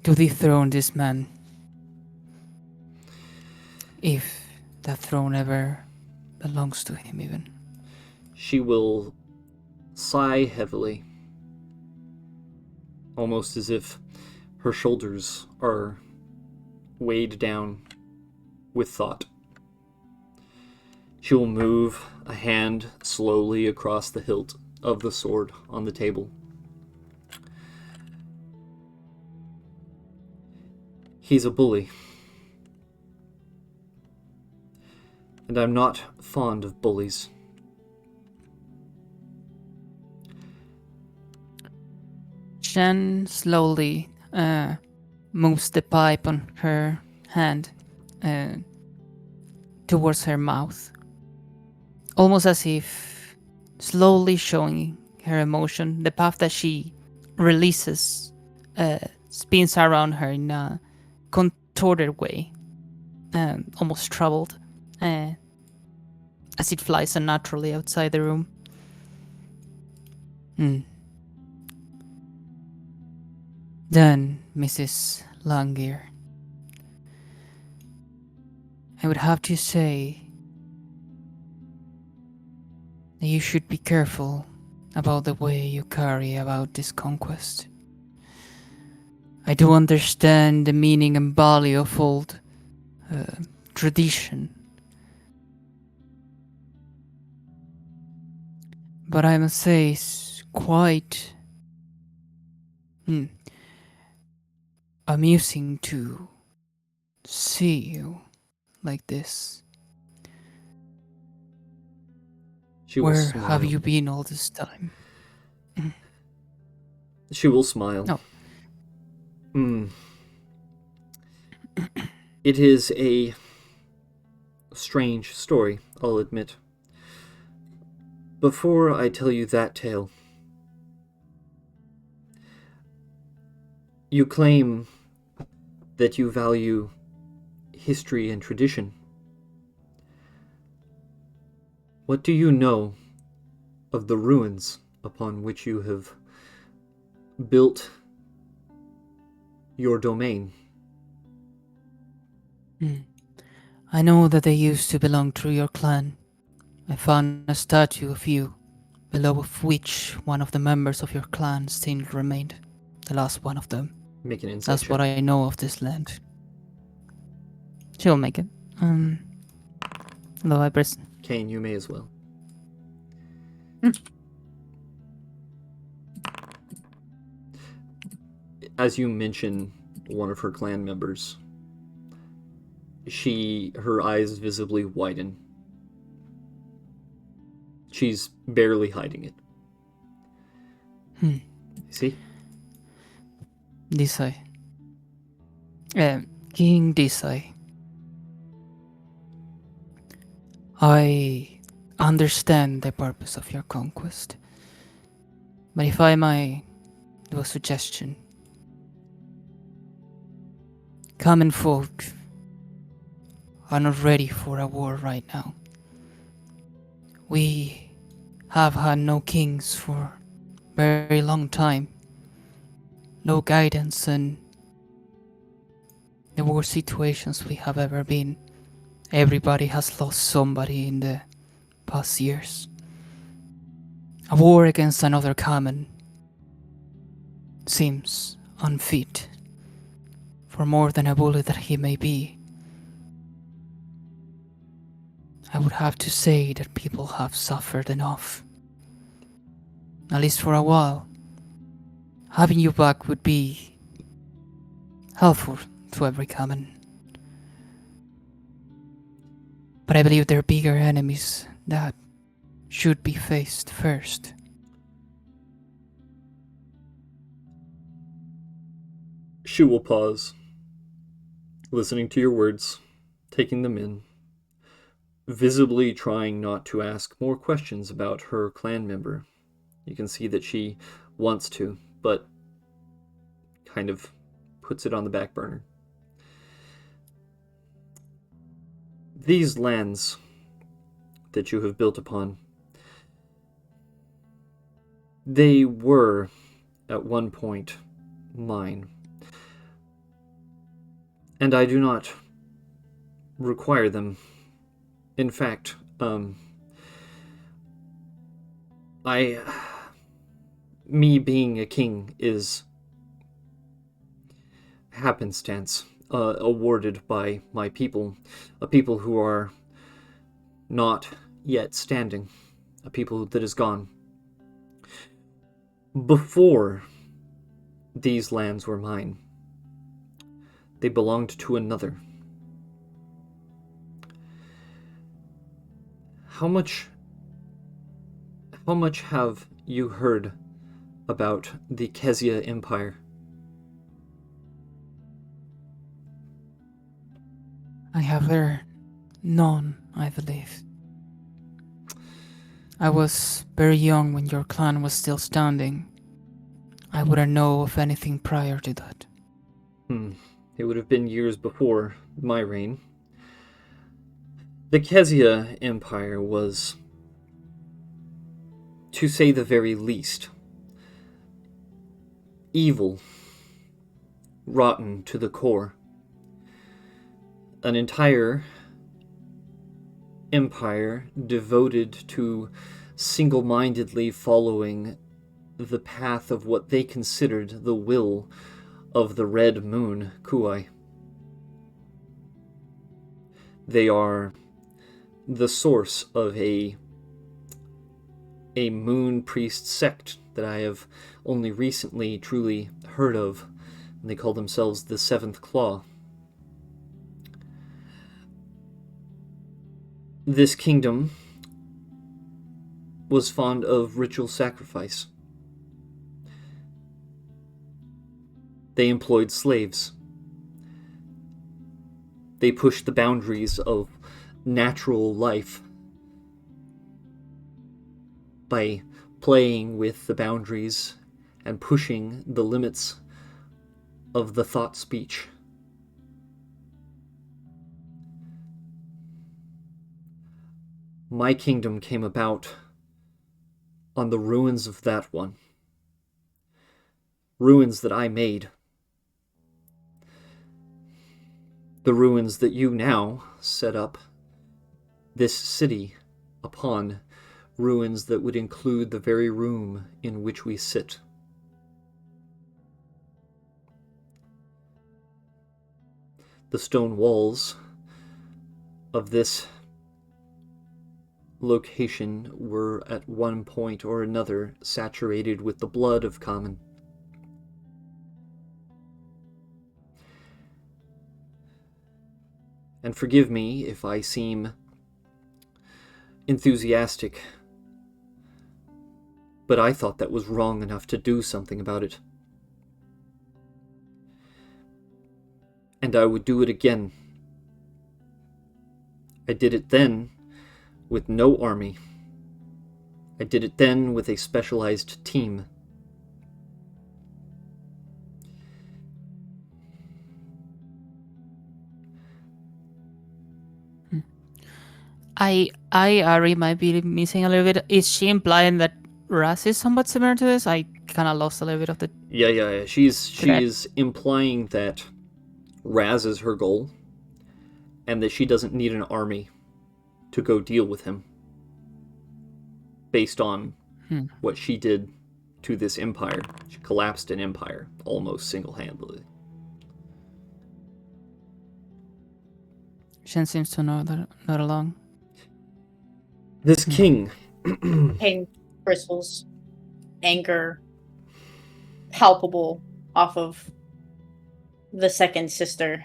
To dethrone this man. If that throne ever belongs to him, even. She will sigh heavily, almost as if her shoulders are weighed down with thought. She will move a hand slowly across the hilt of the sword on the table. He's a bully. And I'm not fond of bullies. Shen slowly moves the pipe on her hand towards her mouth. Almost as if slowly showing her emotion. The puff that she releases spins around her in a contorted way, almost troubled, as it flies unnaturally outside the room. Then, Mrs. Langir, I would have to say that you should be careful about the way you carry about this conquest. I do understand the meaning and value of old tradition, but I must say it's quite amusing to see you like this. Where have you been all this time? She will smile. No. It is a strange story, I'll admit. Before I tell you that tale, you claim that you value history and tradition. What do you know of the ruins upon which you have built your domain? I know that they used to belong to your clan. I found a statue of you, below of which one of the members of your clan still remained. The last one of them. Make an insight That's check. what I know of this land. She'll make it. Hello, Ibris. Kane, you may as well. As you mention one of her clan members, her eyes visibly widen. She's barely hiding it. See? Desai. King Desai. I understand the purpose of your conquest. But if I might do a suggestion. Common folk are not ready for a war right now. We have had no kings for a very long time. No guidance, and the worst situations we have ever been. Everybody has lost somebody in the past years. A war against another common seems unfit for more than a bully that he may be. I would have to say that people have suffered enough. At least for a while. Having you back would be helpful to every common. But I believe there are bigger enemies that should be faced first. She will pause, listening to your words, taking them in, visibly trying not to ask more questions about her clan member. You can see that she wants to, but kind of puts it on the back burner. These lands that you have built upon, they were at one point mine. And I do not require them. In fact, me being a king is happenstance, awarded by my people, a people who are not yet standing, a people that is gone. Before these lands were mine, they belonged to another. How much have you heard about the Kezia Empire? I have heard none, I believe. I was very young when your clan was still standing. I wouldn't know of anything prior to that. It would have been years before my reign. The Kezia Empire was, to say the very least, evil, rotten to the core. An entire empire devoted to single-mindedly following the path of what they considered the will of the Red Moon Kuai. They are the source of a moon priest sect that I have only recently truly heard of. They call themselves the Seventh Claw. This kingdom was fond of ritual sacrifice. They employed slaves. They pushed the boundaries of natural life by playing with the boundaries and pushing the limits of the thought speech. My kingdom came about on the ruins of that one. Ruins that I made. The ruins that you now set up this city upon. Ruins that would include the very room in which we sit. The stone walls of this location were at one point or another saturated with the blood of Common. And forgive me if I seem enthusiastic, but I thought that was wrong enough to do something about it. And I would do it again. I did it then with no army. I did it then with a specialized team. Ari might be missing a little bit. Is she implying that Raz is somewhat similar to this? I kind of lost a little bit of the... Yeah. She's implying that Raz is her goal, and that she doesn't need an army to go deal with him, based on what she did to this empire. She collapsed an empire almost single-handedly. Shen seems to know that not along. This king... Pain crystals, anger, palpable off of the second sister.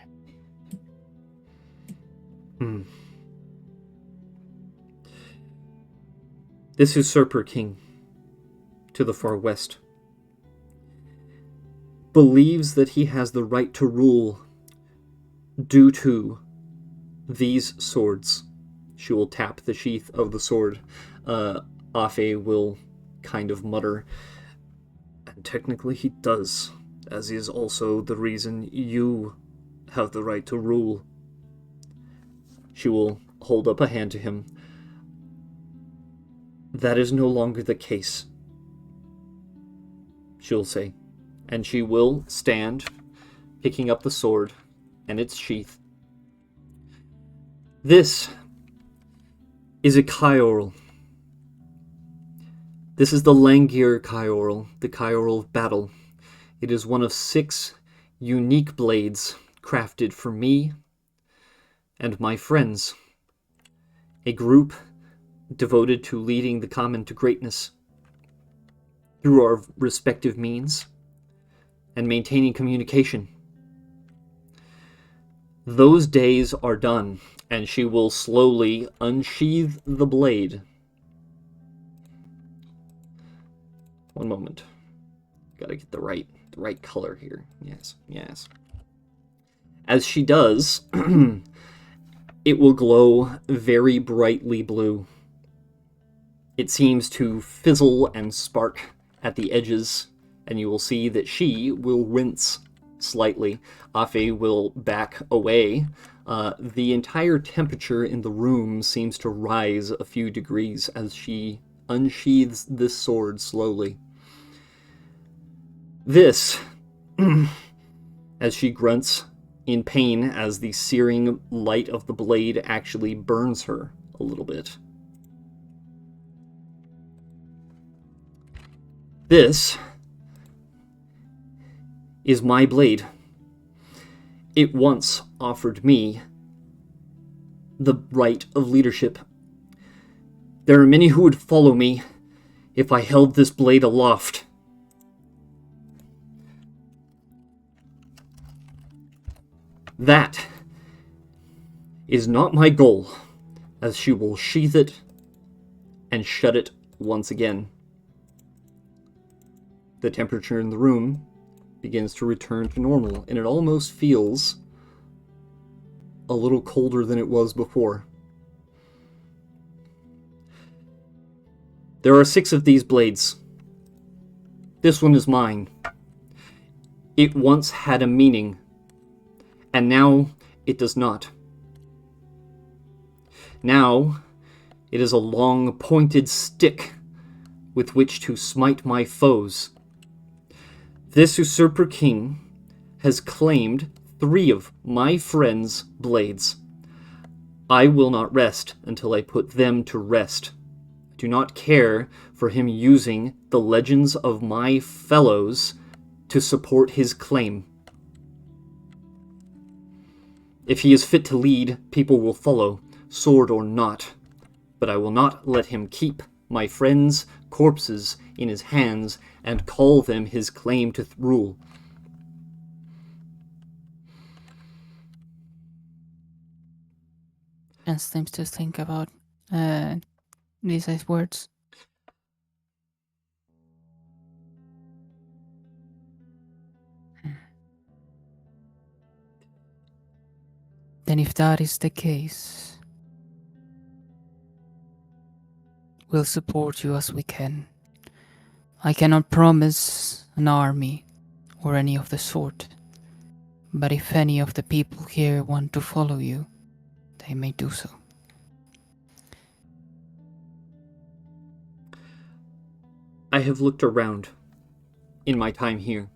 This usurper king to the far west believes that he has the right to rule due to these swords. She will tap the sheath of the sword. Afe will kind of mutter, and technically he does, as is also the reason you have the right to rule. She will hold up a hand to him. That is no longer the case, she'll say, and she will stand, picking up the sword and its sheath. This is a Kyoral. This is the Langir Kyoral, the Kyoral of battle. It is one of 6 unique blades crafted for me and my friends, a group devoted to leading the common to greatness through our respective means and maintaining communication. Those days are done, and she will slowly unsheath the blade. One moment. Gotta get the right color here. Yes. As she does, it will glow very brightly blue. It seems to fizzle and spark at the edges, and you will see that she will wince slightly. Afe will back away. The entire temperature in the room seems to rise a few degrees as she unsheathes this sword slowly. This, as she grunts in pain as the searing light of the blade actually burns her a little bit. This is my blade. It once offered me the right of leadership. There are many who would follow me if I held this blade aloft. That is not my goal, as she will sheath it and shut it once again. The temperature in the room begins to return to normal, and it almost feels a little colder than it was before. There are 6 of these blades. This one is mine. It once had a meaning, and now it does not. Now It is a long, pointed stick with which to smite my foes. This usurper king has claimed 3 of my friends' blades. I will not rest until I put them to rest. I do not care for him using the legends of my fellows to support his claim. If he is fit to lead, people will follow, sword or not. But I will not let him keep my friends' corpses in his hands and call them his claim to rule. And seems to think about these words. Then if that is the case, we'll support you as we can. I cannot promise an army or any of the sort, but if any of the people here want to follow you, they may do so. I have looked around in my time here,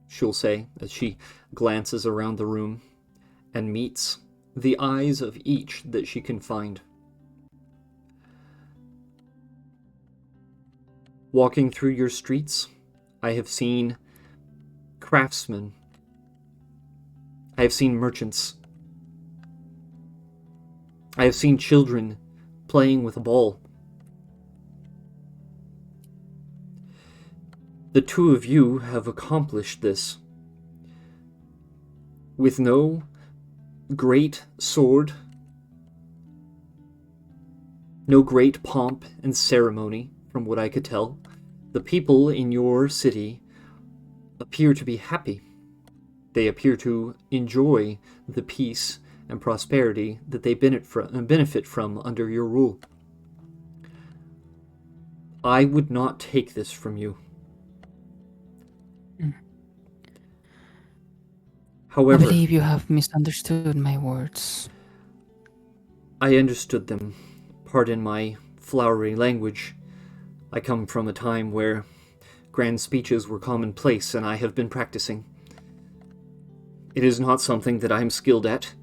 she'll say, as she glances around the room and meets the eyes of each that she can find. Walking through your streets, I have seen craftsmen. I have seen merchants. I have seen children playing with a ball. The 2 of you have accomplished this. With no great sword, no great pomp and ceremony, from what I could tell, the people in your city appear to be happy. They appear to enjoy the peace and prosperity that they benefit from under your rule. I would not take this from you. However, I believe you have misunderstood my words. I understood them. Pardon my flowery language. I come from a time where grand speeches were commonplace, and I have been practicing. It is not something that I am skilled at.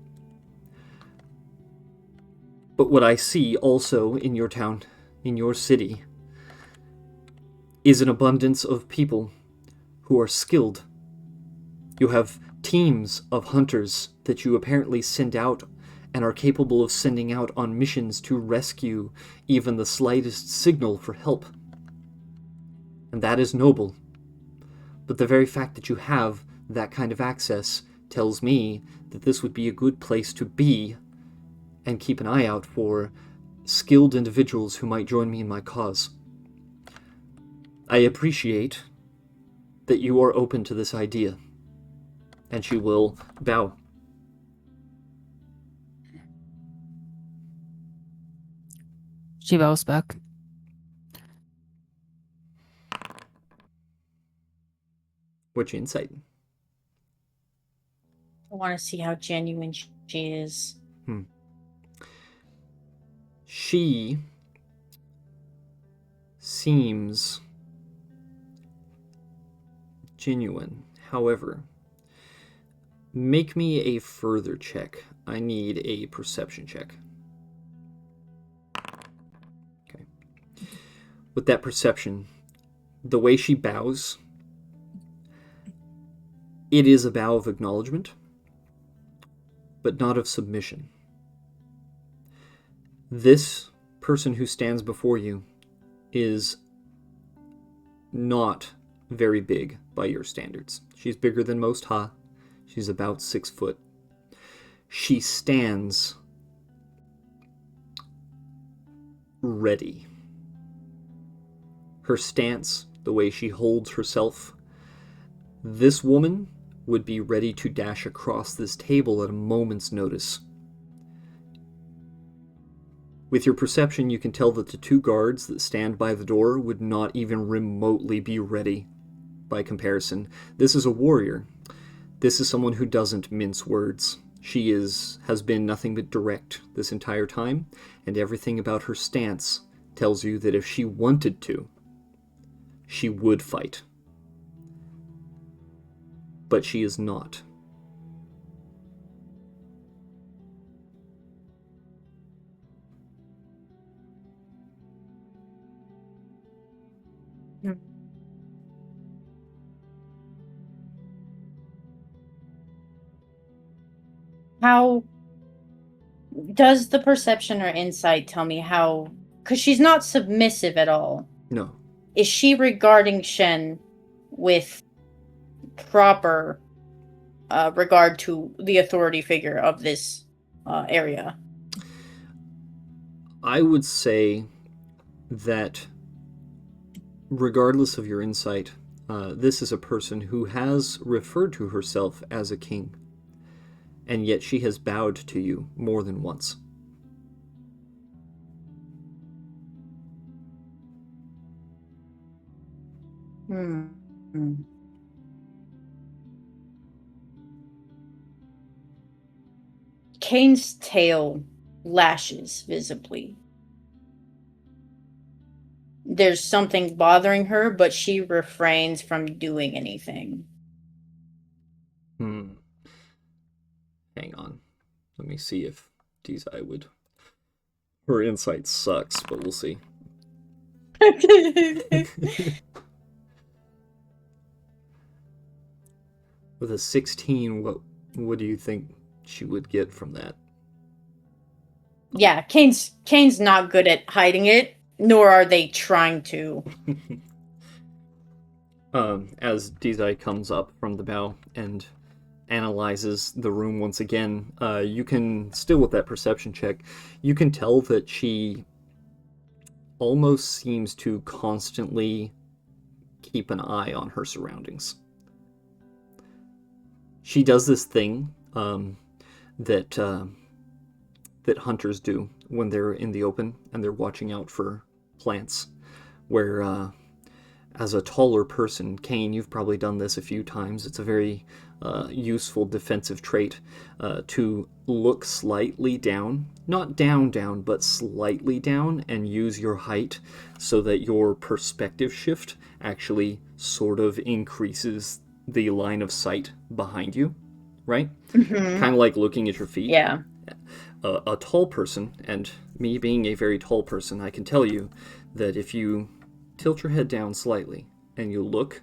But what I see also in your town, in your city, is an abundance of people who are skilled. You have teams of hunters that you apparently send out and are capable of sending out on missions to rescue even the slightest signal for help. And that is noble. But the very fact that you have that kind of access tells me that this would be a good place to be and keep an eye out for skilled individuals who might join me in my cause. I appreciate that you are open to this idea. And she will bow. She bows back. What's your insight? I want to see how genuine she is. She seems genuine. However, make me a further check. I need a perception check. Okay. With that perception, the way she bows, it is a bow of acknowledgement, but not of submission. This person who stands before you is not very big by your standards. She's bigger than most Ha. She's about 6 foot. She stands ready. Her stance, the way she holds herself, this woman would be ready to dash across this table at a moment's notice. With your perception, you can tell that the 2 guards that stand by the door would not even remotely be ready by comparison. This is a warrior. This is someone who doesn't mince words. She has been nothing but direct this entire time, and everything about her stance tells you that if she wanted to, she would fight. But she is not. How does the perception or insight tell me how? Because she's not submissive at all. No. Is she regarding Shen with proper regard to the authority figure of this area? I would say that regardless of your insight, this is a person who has referred to herself as a king, and yet she has bowed to you more than once. Kane's tail lashes visibly. There's something bothering her, but she refrains from doing anything. Hang on. Let me see if Dizai would... Her insight sucks, but we'll see. With a 16, what do you think she would get from that? Yeah, Kane's not good at hiding it, nor are they trying to. As Dizai comes up from the bow and analyzes the room once again, you can, still with that perception check, you can tell that she almost seems to constantly keep an eye on her surroundings. She does this thing that hunters do when they're in the open and they're watching out for plants, where as a taller person, Kane, you've probably done this a few times. It's a very useful defensive trait to look slightly down, not down, but slightly down, and use your height so that your perspective shift actually sort of increases the line of sight behind you, right? Mm-hmm. Kind of like looking at your feet. Yeah. A tall person, and me being a very tall person, I can tell you that if you tilt your head down slightly and you look,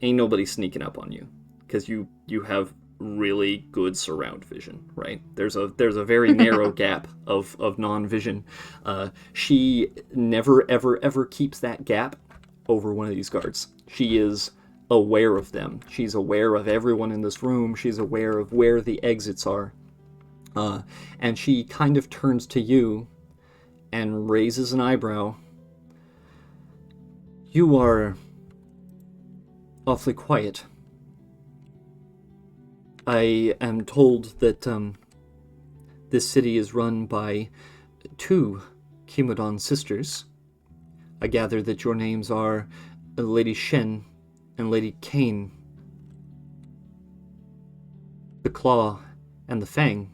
ain't nobody sneaking up on you, because you have really good surround vision, right? There's a very narrow gap of non-vision. She never ever keeps that gap over one of these guards. She is aware of them. She's aware of everyone in this room. She's aware of where the exits are. And she kind of turns to you and raises an eyebrow. You are awfully quiet. I am told that this city is run by 2 Kimodon sisters. I gather that your names are Lady Shen and Lady Kane. The Claw and the Fang.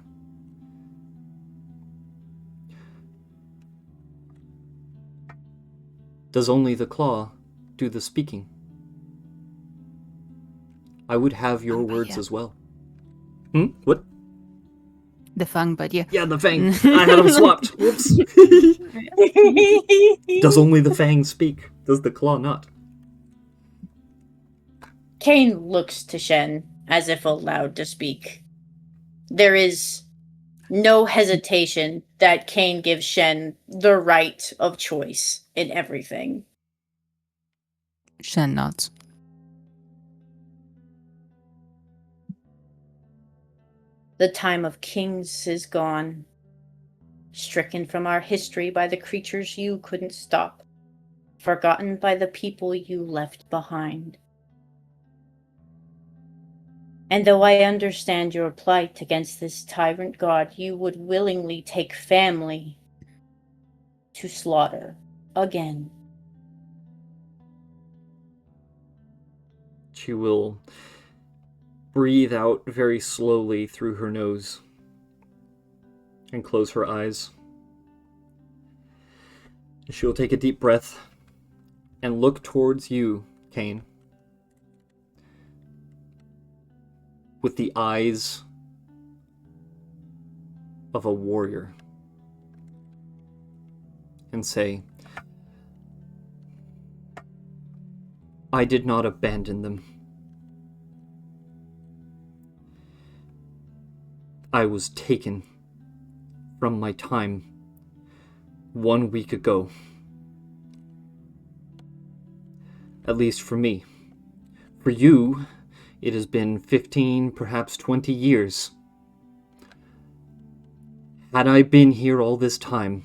Does only the Claw do the speaking? I would have your words as well. What? The Fang, but yeah. Yeah, the Fang. I had them swapped. Whoops. Does only the Fang speak? Does the Claw not? Kane looks to Shen as if allowed to speak. There is no hesitation that Kane gives Shen the right of choice in everything. Shen nods. The time of kings is gone, stricken from our history by the creatures you couldn't stop, forgotten by the people you left behind. And though I understand your plight against this tyrant god, you would willingly take family to slaughter again. She will breathe out very slowly through her nose and close her eyes. She will take a deep breath and look towards you, Kane, with the eyes of a warrior, and say, I did not abandon them. I was taken from my time 1 week ago. At least for me. For you, it has been 15, perhaps 20 years. Had I been here all this time,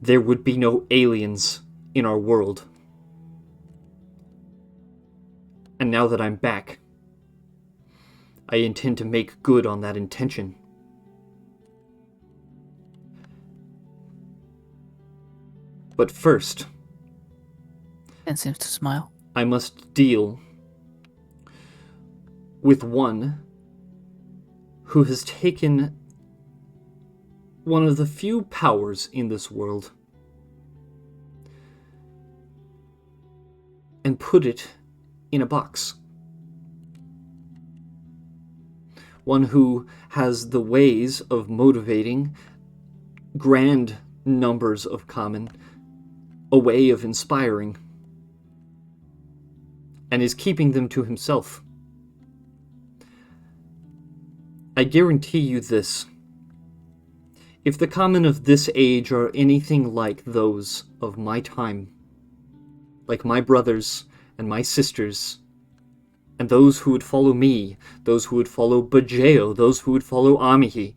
there would be no aliens in our world. And now that I'm back, I intend to make good on that intention. But first, And seems to smile. I must deal with one who has taken one of the few powers in this world and put it in a box. One who has the ways of motivating grand numbers of common, a way of inspiring, and is keeping them to himself. I guarantee you this. If the common of this age are anything like those of my time, like my brothers and my sisters, and those who would follow me, those who would follow Bajeo, those who would follow Amihi,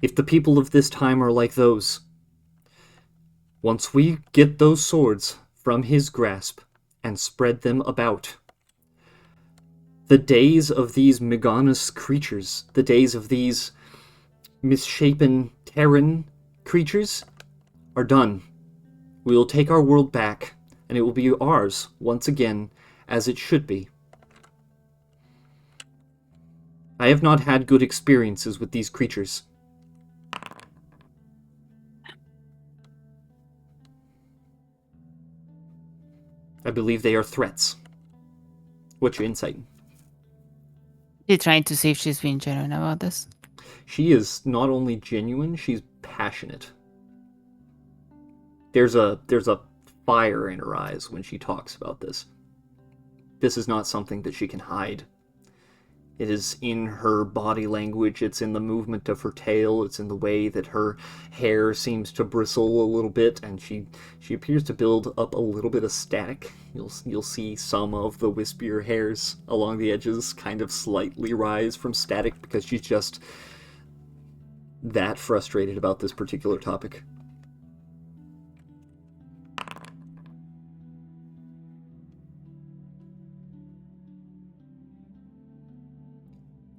if the people of this time are like those, once we get those swords from his grasp and spread them about, the days of these Meganus creatures, the days of these misshapen Terran creatures, are done. We will take our world back, and it will be ours once again, as it should be. I have not had good experiences with these creatures. I believe they are threats. What's your insight? You're trying to see if she's being genuine about this. She is not only genuine, she's passionate. There's a fire in her eyes when she talks about this. This is not something that she can hide. It is in her body language, it's in the movement of her tail, it's in the way that her hair seems to bristle a little bit, and she appears to build up a little bit of static. You'll see some of the wispier hairs along the edges kind of slightly rise from static because she's just that frustrated about this particular topic.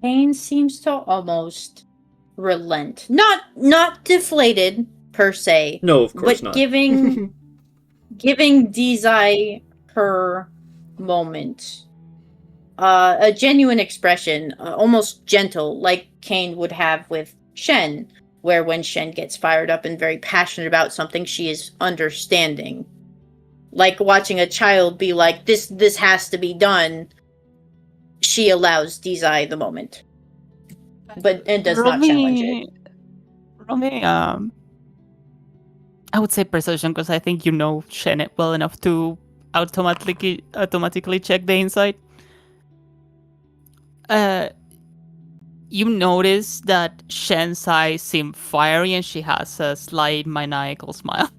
Kane seems to almost relent. Not deflated per se. No, of course but not. giving Dizai her moment. A genuine expression, almost gentle, like Kane would have with Shen, where when Shen gets fired up and very passionate about something, she is understanding. Like watching a child be like, this has to be done. She allows Dizai the moment. But it does not challenge it. Roll me, I would say perception, because I think you know Shen well enough to automatically check the insight. You notice that Shen's eyes seem fiery and she has a slight maniacal smile.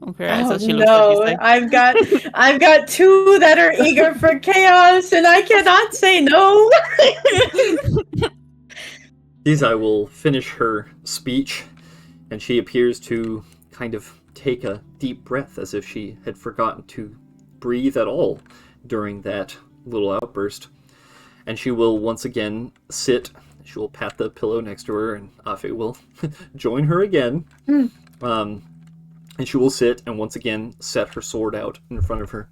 Okay, so she looks at you like, I've got two that are eager for chaos, and I cannot say no. Dizai will finish her speech, and she appears to kind of take a deep breath as if she had forgotten to breathe at all during that little outburst. And she will once again sit. She will pat the pillow next to her, and Afe will join her again. And she will sit and once again set her sword out in front of her.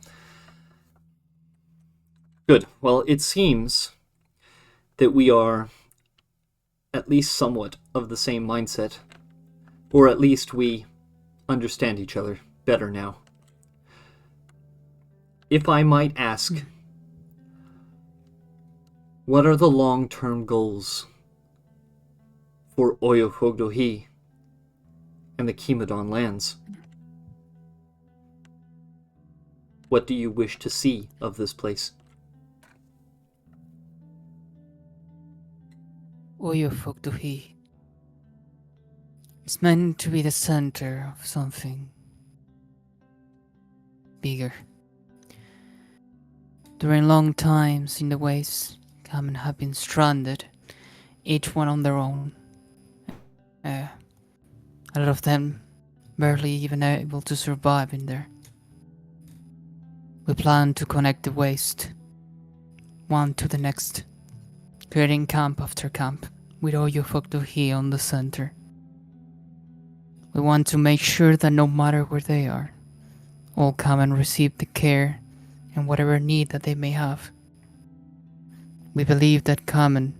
Good. Well, it seems that we are at least somewhat of the same mindset, or at least we understand each other better now. If I might ask, what are the long-term goals for Oyofogdohi and the Kimadon lands? What do you wish to see of this place? Oyofogdohi is meant to be the center of something bigger. During long times in the waves, Kamen have been stranded, each one on their own. A lot of them barely even able to survive in there. We plan to connect the waste, one to the next, creating camp after camp, with Oyofogdohi on the center. We want to make sure that no matter where they are, all Kamen receive the care and whatever need that they may have. We believe that Kamen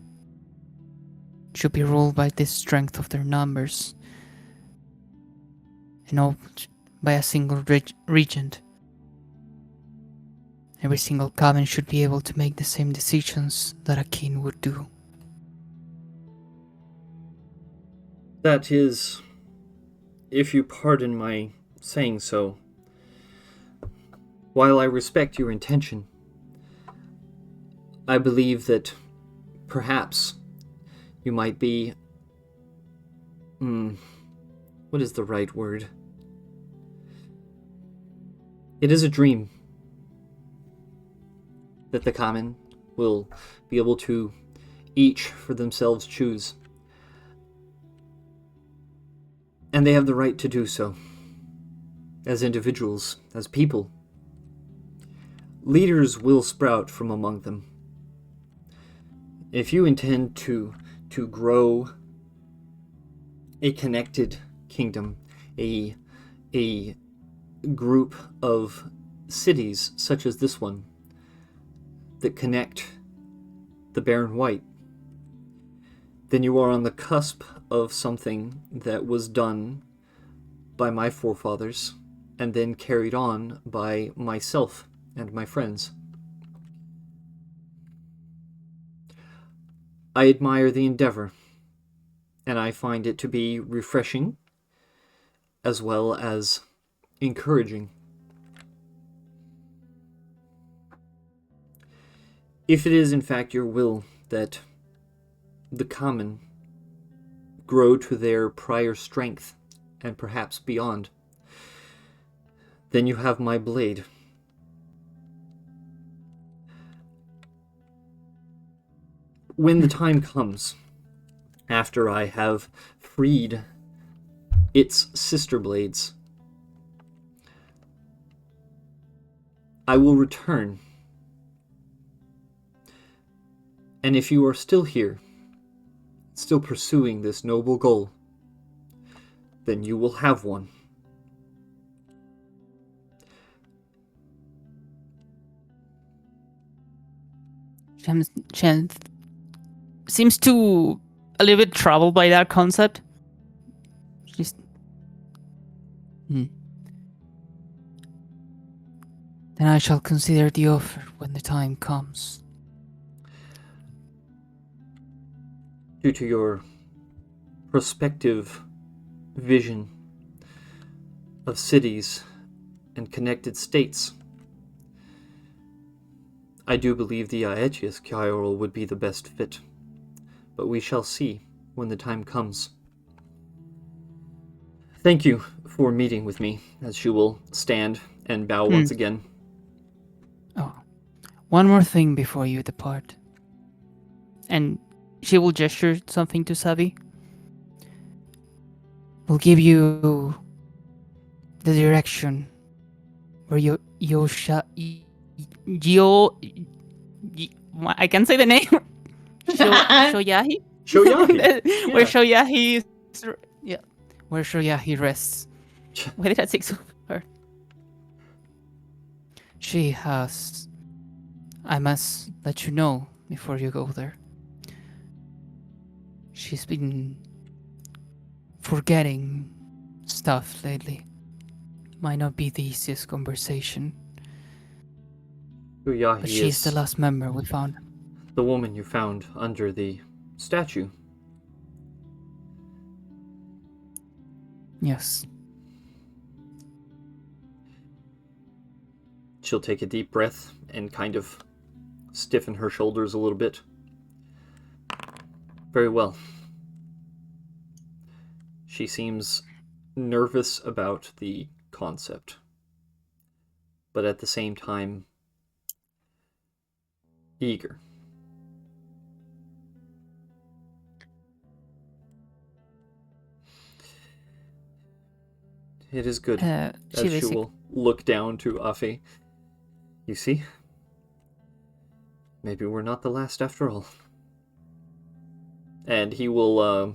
should be ruled by the strength of their numbers, and not by a single regent. Every single Kamen should be able to make the same decisions that a king would do. That is, if you pardon my saying so, while I respect your intention, I believe that perhaps you might be... what is the right word? It is a dream that the Kamen will be able to each for themselves choose. And they have the right to do so. As individuals, as people. Leaders will sprout from among them. If you intend to grow a connected kingdom, a group of cities such as this one that connect the Barren White, then you are on the cusp of something that was done by my forefathers and then carried on by myself and my friends. I admire the endeavor, and I find it to be refreshing as well as encouraging. If it is in fact your will that the Kamen grow to their prior strength and perhaps beyond, then you have my blade. When the time comes, after I have freed its sister blades, I will return. And if you are still here, still pursuing this noble goal, then you will have one. Chen seems to a little bit troubled by that concept. She's... Then I shall consider the offer when the time comes. Due to your prospective vision of cities and connected states, I do believe the Aetius Kyairol would be the best fit, but we shall see when the time comes. Thank you for meeting with me, as she will stand and bow once again. Oh, one more thing before you depart. And she will gesture something to Savi. We'll give you the direction where I can't say the name. Shoyahi? Shoyahi! Where Shoyahi is... Yeah. Where Shoyahi rests. Why did I say so hard? She has I must let you know before you go there. She's been forgetting stuff lately. Might not be the easiest conversation. Uyahi But she's is the last member we found. the woman you found under the statue. Yes. She'll take a deep breath and kind of stiffen her shoulders a little bit. Very well. She seems nervous about the concept, but at the same time, eager. It is good. As she will look down to Afi. You see? Maybe we're not the last after all. And he will,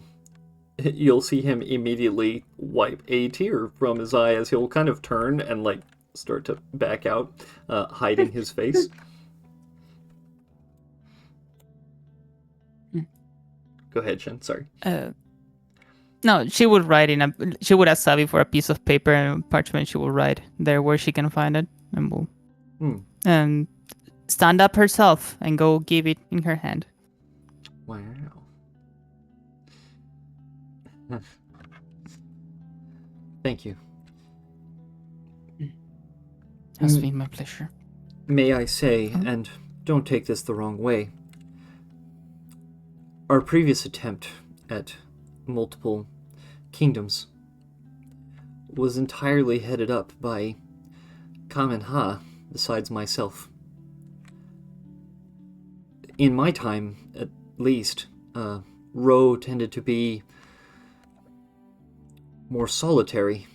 you'll see him immediately wipe a tear from his eye as he'll kind of turn and, like, start to back out, hiding his face. Go ahead, Shen, sorry. No, she would write she would ask Savi for a piece of paper and parchment. She will write there where she can find it, and will stand up herself and go give it in her hand. Wow. Thank you. Has been my pleasure. May I say, and don't take this the wrong way, our previous attempt at multiple kingdoms was entirely headed up by Kamen Ha, besides myself. In my time, at least, Ro tended to be more solitary.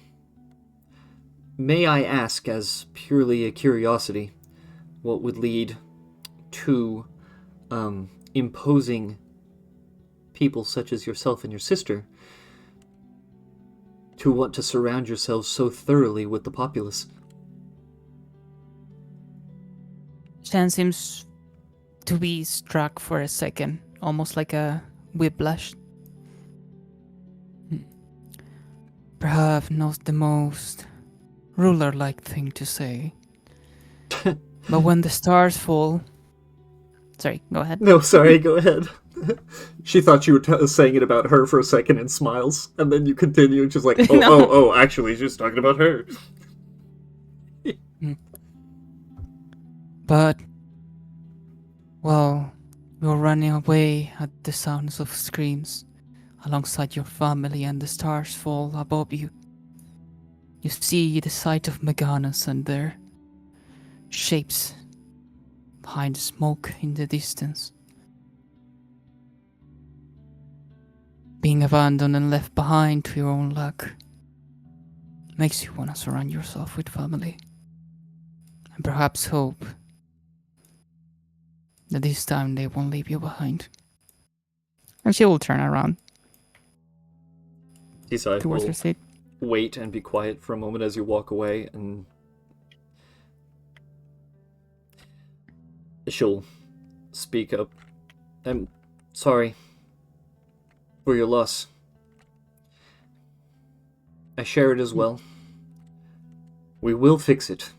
May I ask, as purely a curiosity, what would lead to imposing people such as yourself and your sister to want to surround yourselves so thoroughly with the populace? Shan seems to be struck for a second, almost like a whiplash. Perhaps not the most ruler-like thing to say. But when the stars fall... Sorry, go ahead. No, sorry, go ahead. She thought you were saying it about her for a second and smiles, and then you continue and she's like, oh, No. Actually, she's talking about her. But, well, you're running away at the sounds of screams alongside your family, and the stars fall above you. You see the sight of Meganas and their shapes behind the smoke in the distance. Being abandoned and left behind to your own luck makes you want to surround yourself with family. And perhaps hope that this time they won't leave you behind. And she will turn around towards her seat. Wait and be quiet for a moment as you walk away, and she'll speak up. I'm sorry for your loss. I share it as well. We will fix it.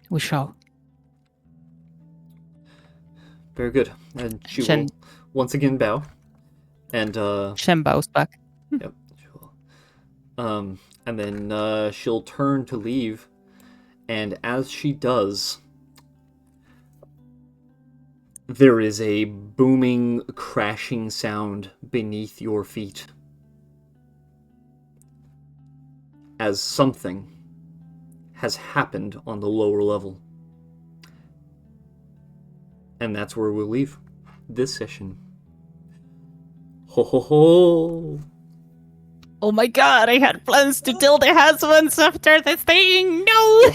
We shall. Very good. And she Shen. will once again bow. And Shen bows back. Yep. And then she'll turn to leave, and as she does, there is a booming, crashing sound beneath your feet, as something has happened on the lower level. And that's where we'll leave this session. Ho ho ho! Oh my god, I had plans to tell the husbands after the thing! No!